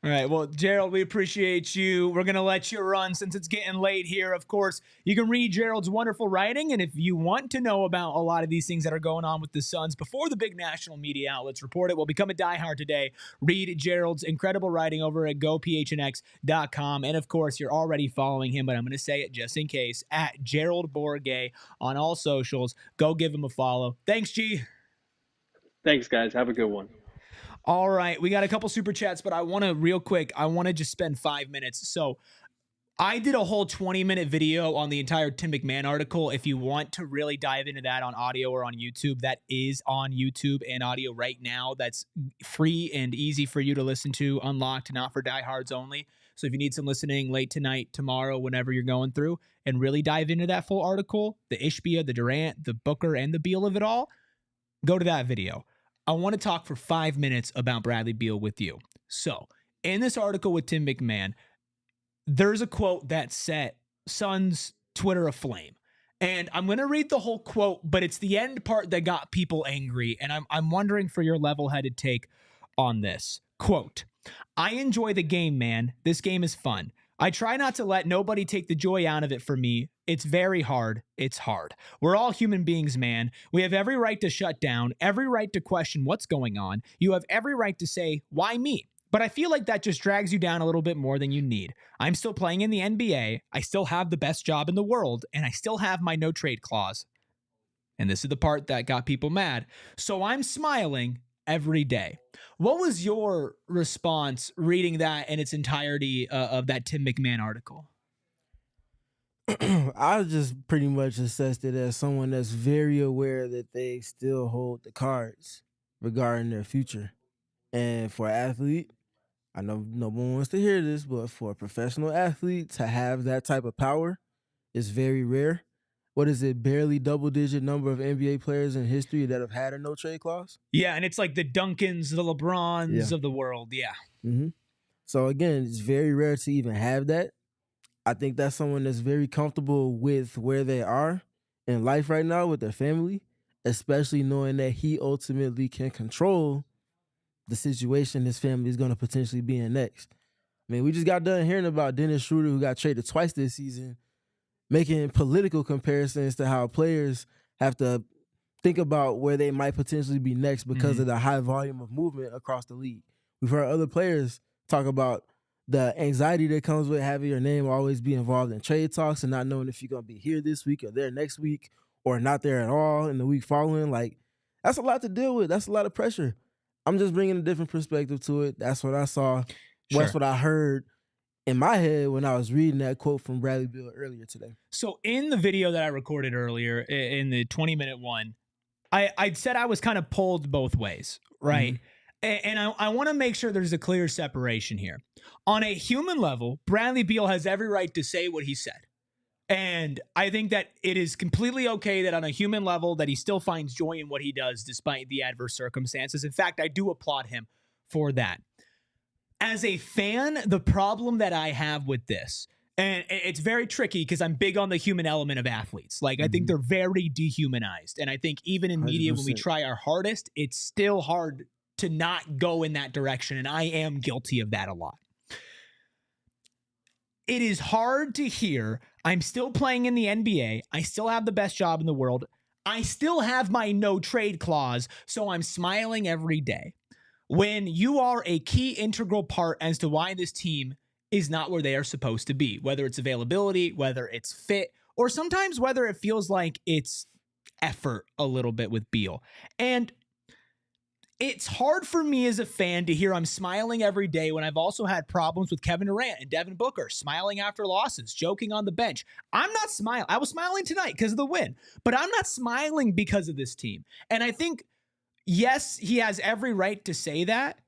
All right. Well, Gerald, we appreciate you. We're going to let you run since it's getting late here. Of course, you can read Gerald's wonderful writing. And if you want to know about a lot of these things that are going on with the Suns before the big national media outlets report it, well, become a diehard today. Read Gerald's incredible writing over at gophnx.com. And of course, you're already following him, but I'm going to say it just in case, at Gerald Bourguet on all socials. Go give him a follow. Thanks, G. Thanks, guys. Have a good one. All right, we got a couple super chats, but I want to just spend 5 minutes. So I did a whole 20-minute video on the entire Tim McMahon article. If you want to really dive into that on audio or on YouTube, that is on YouTube and audio right now. That's free and easy for you to listen to, unlocked, not for diehards only. So if you need some listening late tonight, tomorrow, whenever you're going through, and really dive into that full article, the Ishbia, the Durant, the Booker, and the Beal of it all, go to that video. I want to talk for 5 minutes about Bradley Beal with you. So, in this article with Tim McMahon, there's a quote that set Suns Twitter aflame. And I'm going to read the whole quote, but it's the end part that got people angry. And I'm wondering for your level-headed take on this. Quote, I enjoy the game, man. This game is fun. I try not to let nobody take the joy out of it for me. It's very hard. It's hard. We're all human beings, man. We have every right to shut down, every right to question what's going on. You have every right to say, why me? But I feel like that just drags you down a little bit more than you need. I'm still playing in the NBA. I still have the best job in the world, and I still have my no trade clause. And this is the part that got people mad. So I'm smiling every day. What was your response reading that in its entirety of that Tim McMahon article? I just pretty much assessed it as someone that's very aware that they still hold the cards regarding their future. And for an athlete, I know no one wants to hear this, but for a professional athlete to have that type of power is very rare. What is it, barely double-digit number of NBA players in history that have had a no-trade clause? Yeah, and it's like the Duncans, the LeBrons of the world, yeah. Mm-hmm. So again, it's very rare to even have that. I think that's someone that's very comfortable with where they are in life right now with their family, especially knowing that he ultimately can control the situation his family is going to potentially be in next. I mean, we just got done hearing about Dennis Schroeder, who got traded twice this season, making political comparisons to how players have to think about where they might potentially be next because of the high volume of movement across the league. We've heard other players talk about the anxiety that comes with having your name always be involved in trade talks and not knowing if you're going to be here this week or there next week or not there at all in the week following. Like, that's a lot to deal with. That's a lot of pressure. I'm just bringing a different perspective to it. That's what I saw. Sure. That's what I heard in my head when I was reading that quote from Bradley Beal earlier today. So in the video that I recorded earlier, in the 20-minute one, I said I was kind of pulled both ways, right? And I want to make sure there's a clear separation here. On a human level, Bradley Beal has every right to say what he said. And I think that it is completely okay that on a human level that he still finds joy in what he does despite the adverse circumstances. In fact, I do applaud him for that. As a fan, the problem that I have with this, and it's very tricky because I'm big on the human element of athletes. Like, I think they're very dehumanized. And I think even in media, when we try our hardest, it's still hard to not go in that direction. And I am guilty of that a lot. It is hard to hear, I'm still playing in the NBA. I still have the best job in the world. I still have my no trade clause, so I'm smiling every day. When you are a key integral part as to why this team is not where they are supposed to be, whether it's availability, whether it's fit, or sometimes whether it feels like it's effort a little bit with Beal. And it's hard for me as a fan to hear I'm smiling every day when I've also had problems with Kevin Durant and Devin Booker, smiling after losses, joking on the bench. I'm not smiling. I was smiling tonight because of the win, but I'm not smiling because of this team. And I think, yes, he has every right to say that,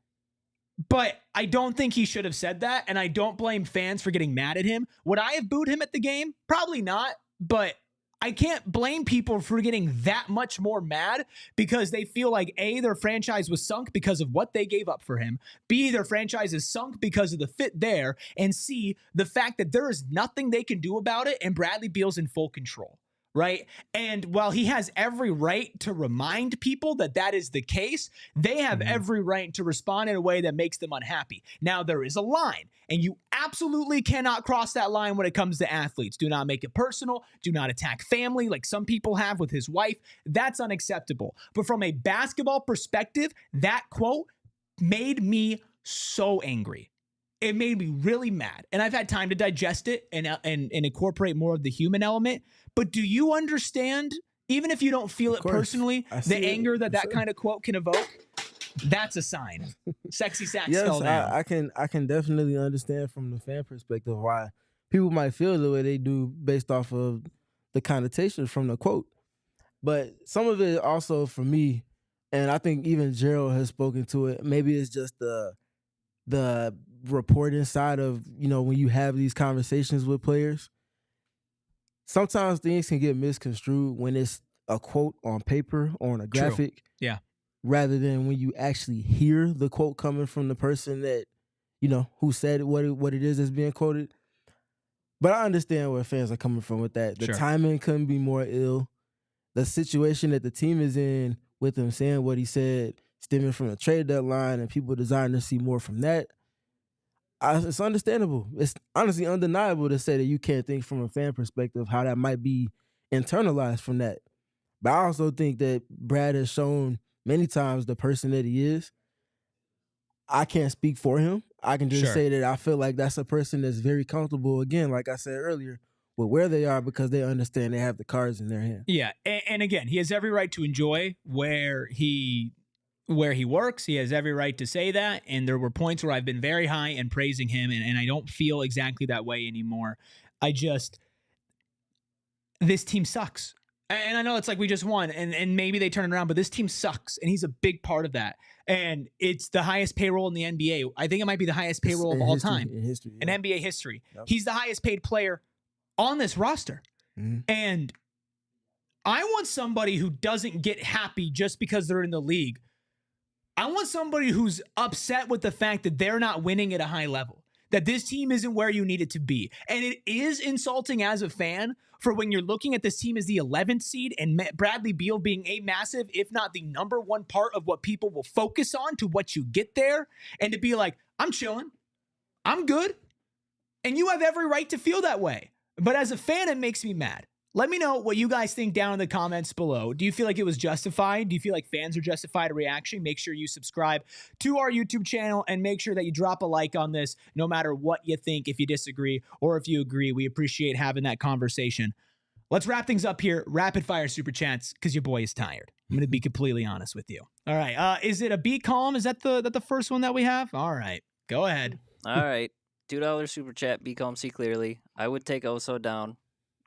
but I don't think he should have said that, and I don't blame fans for getting mad at him. Would I have booed him at the game? Probably not, but I can't blame people for getting that much more mad because they feel like A, their franchise was sunk because of what they gave up for him, B, their franchise is sunk because of the fit there, and C, the fact that there is nothing they can do about it and Bradley Beal's in full control. Right? And while he has every right to remind people that that is the case, they have every right to respond in a way that makes them unhappy. Now, there is a line, and you absolutely cannot cross that line when it comes to athletes. Do not make it personal. Do not attack family like some people have with his wife. That's unacceptable. But from a basketball perspective, that quote made me so angry. It made me really mad. And I've had time to digest it and incorporate more of the human element. But do you understand, even if you don't feel it personally, the anger that kind of quote can evoke? That's a sign. Sexy Sax fell down. I can definitely understand from the fan perspective why people might feel the way they do based off of the connotation from the quote. But some of it also for me, and I think even Gerald has spoken to it, maybe it's just the reporting side of, when you have these conversations with players, sometimes things can get misconstrued when it's a quote on paper or on a graphic. True. Yeah. Rather than when you actually hear the quote coming from the person that, who said what it is that's being quoted. But I understand where fans are coming from with that. The Sure. timing couldn't be more ill. The situation that the team is in with him saying what he said, stemming from the trade deadline and people desiring to see more from that, it's understandable. It's honestly undeniable to say that you can't think from a fan perspective how that might be internalized from that. But I also think that Brad has shown many times the person that he is. I can't speak for him. I can just Sure. say that I feel like that's a person that's very comfortable, again, like I said earlier, with where they are because they understand they have the cards in their hand. Yeah, and again, he has every right to enjoy where he works. He has every right to say that, and there were points where I've been very high in praising him, and I don't feel exactly that way anymore. This team sucks. And I know it's like we just won, and maybe they turn it around, but this team sucks, and he's a big part of that. And it's the highest payroll in the NBA. I think it might be the highest payroll of all time In history. in NBA history. Yep. He's the highest paid player on this roster. Mhm. And I want somebody who doesn't get happy just because they're in the league. I want somebody who's upset with the fact that they're not winning at a high level, that this team isn't where you need it to be. And it is insulting as a fan for when you're looking at this team as the 11th seed and Bradley Beal being a massive, if not the number one part of what people will focus on to what you get there, and to be like, I'm chilling, I'm good. And you have every right to feel that way. But as a fan, it makes me mad. Let me know what you guys think down in the comments below. Do you feel like it was justified? Do you feel like fans are justified in reaction? Make sure you subscribe to our YouTube channel and make sure that you drop a like on this no matter what you think, if you disagree or if you agree. We appreciate having that conversation. Let's wrap things up here. Rapid fire super chats because your boy is tired. I'm going to be completely honest with you. All right. Is it a be calm? Is that the first one that we have? All right. Go ahead. All right. $2 super chat. Be calm, see clearly. I would take Oso down.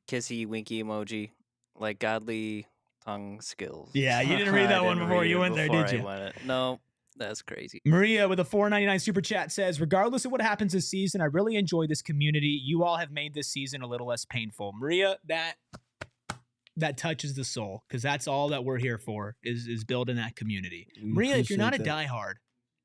Kissy, winky emoji, like godly tongue skills. Yeah, you didn't read that one before you went there, did you? No, that's crazy. Maria with a $4.99 super chat says, regardless of what happens this season, I really enjoy this community. You all have made this season a little less painful. Maria, that touches the soul because that's all that we're here for is building that community. Maria, if you're not a diehard,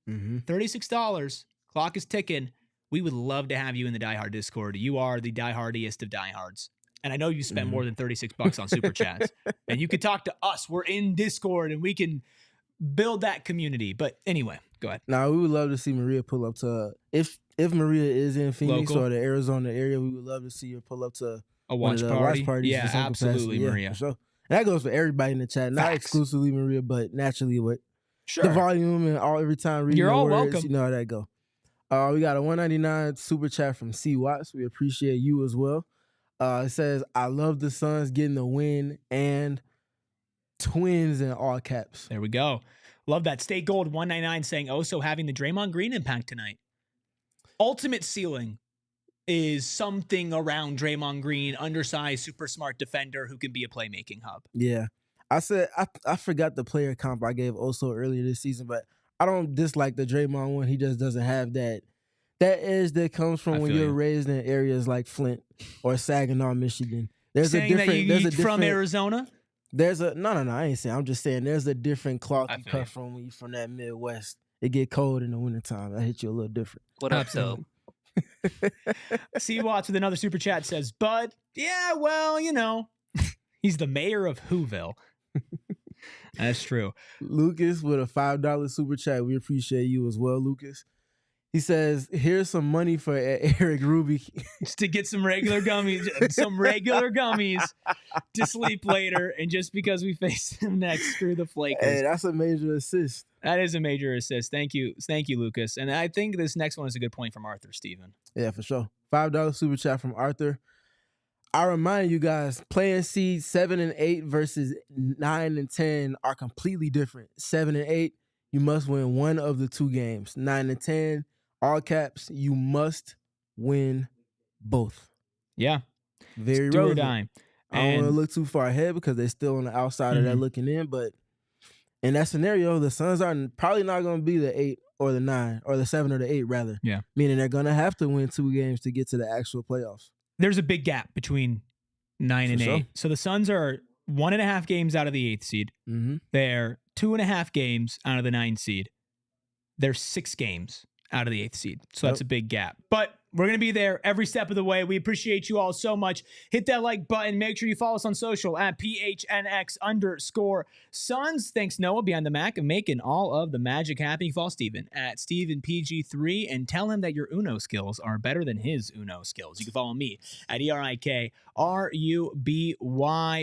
$36, clock is ticking. We would love to have you in the diehard Discord. You are the diehardiest of diehards. And I know you spent more than $36 on super chats. And you could talk to us. We're in Discord and we can build that community. But anyway, go ahead. Now, we would love to see Maria pull up to, if Maria is in Phoenix Local. or the Arizona area, we would love to see her pull up to A one watch of the party. watch parties. Yeah, in some absolutely, capacity. Yeah, Maria. for sure. And that goes for everybody in the chat, not Facts. exclusively Maria, but naturally with Sure. the volume and every time reading You're the all words, welcome. you know how that go. We got a $1.99 super chat from C. Watts. We appreciate you as well. It says, I love the Suns getting the win and twins in all caps. There we go. Love that. State Gold 199 saying Oso having the Draymond Green impact tonight. Ultimate ceiling is something around Draymond Green, undersized, super smart defender who can be a playmaking hub. Yeah. I said, I forgot the player comp I gave Oso earlier this season, but I don't dislike the Draymond one. He just doesn't have that edge that comes from when you're raised in areas like Flint or Saginaw, Michigan. There's saying a different. that you from Arizona? There's a no. I ain't saying. I'm just saying there's a different cloth I you feel cut you. from when you from that Midwest. It get cold in the wintertime. That hit you a little different. What up, though? C. Watts with another super chat says, Bud, yeah, well, you know, he's the mayor of Whoville. That's true. Lucas with a $5 super chat. We appreciate you as well, Lucas. He says, here's some money for Eric Ruby. Just to get some regular gummies to sleep later. And just because we face him next, screw the Flakers. Hey, that's a major assist. That is a major assist. Thank you, Lucas. And I think this next one is a good point from Arthur Steven. Yeah, for sure. $5 super chat from Arthur. I remind you guys, playing seeds 7 and 8 versus 9 and 10 are completely different. 7 and 8, you must win one of the two games. 9 and 10, all caps, you must win both. Yeah. Very do or relevant. die. I don't want to look too far ahead because they're still on the outside of that looking in. But in that scenario, the Suns are probably not going to be the 8 or the 9 or the 7 or the 8, rather. Yeah. Meaning they're going to have to win 2 games to get to the actual playoffs. There's a big gap between 9 and 8. sure. So the Suns are 1.5 games out of the 8th seed. Mm-hmm. They're 2.5 games out of the 9th seed. They're 6 games out of the 8th seed. So that's a big gap. But We're going to be there every step of the way. We appreciate you all so much. Hit that like button. Make sure you follow us on social at PHNX_Suns. Thanks, Noah, behind the Mac, and making all of the magic happen. You follow Steven at StevenPG3 and tell him that your Uno skills are better than his Uno skills. You can follow me at ERIKRUBY.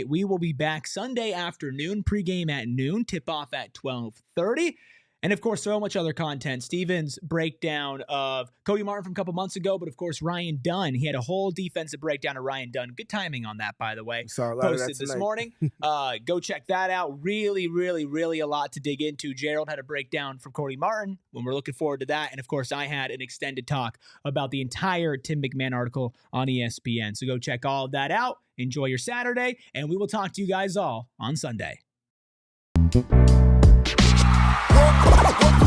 We will be back Sunday afternoon, pregame at noon, tip-off at 12:30. And, of course, so much other content. Steven's breakdown of Cody Martin from a couple months ago, but, of course, Ryan Dunn. He had a whole defensive breakdown of Ryan Dunn. Good timing on that, by the way. Posted this morning. Go check that out. Really, really, really a lot to dig into. Gerald had a breakdown from Cody Martin when we're looking forward to that. And, of course, I had an extended talk about the entire Tim McMahon article on ESPN. So go check all of that out. Enjoy your Saturday, and we will talk to you guys all on Sunday.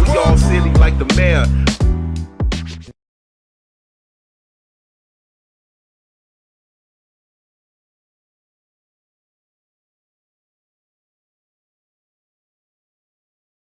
We all silly like the mayor.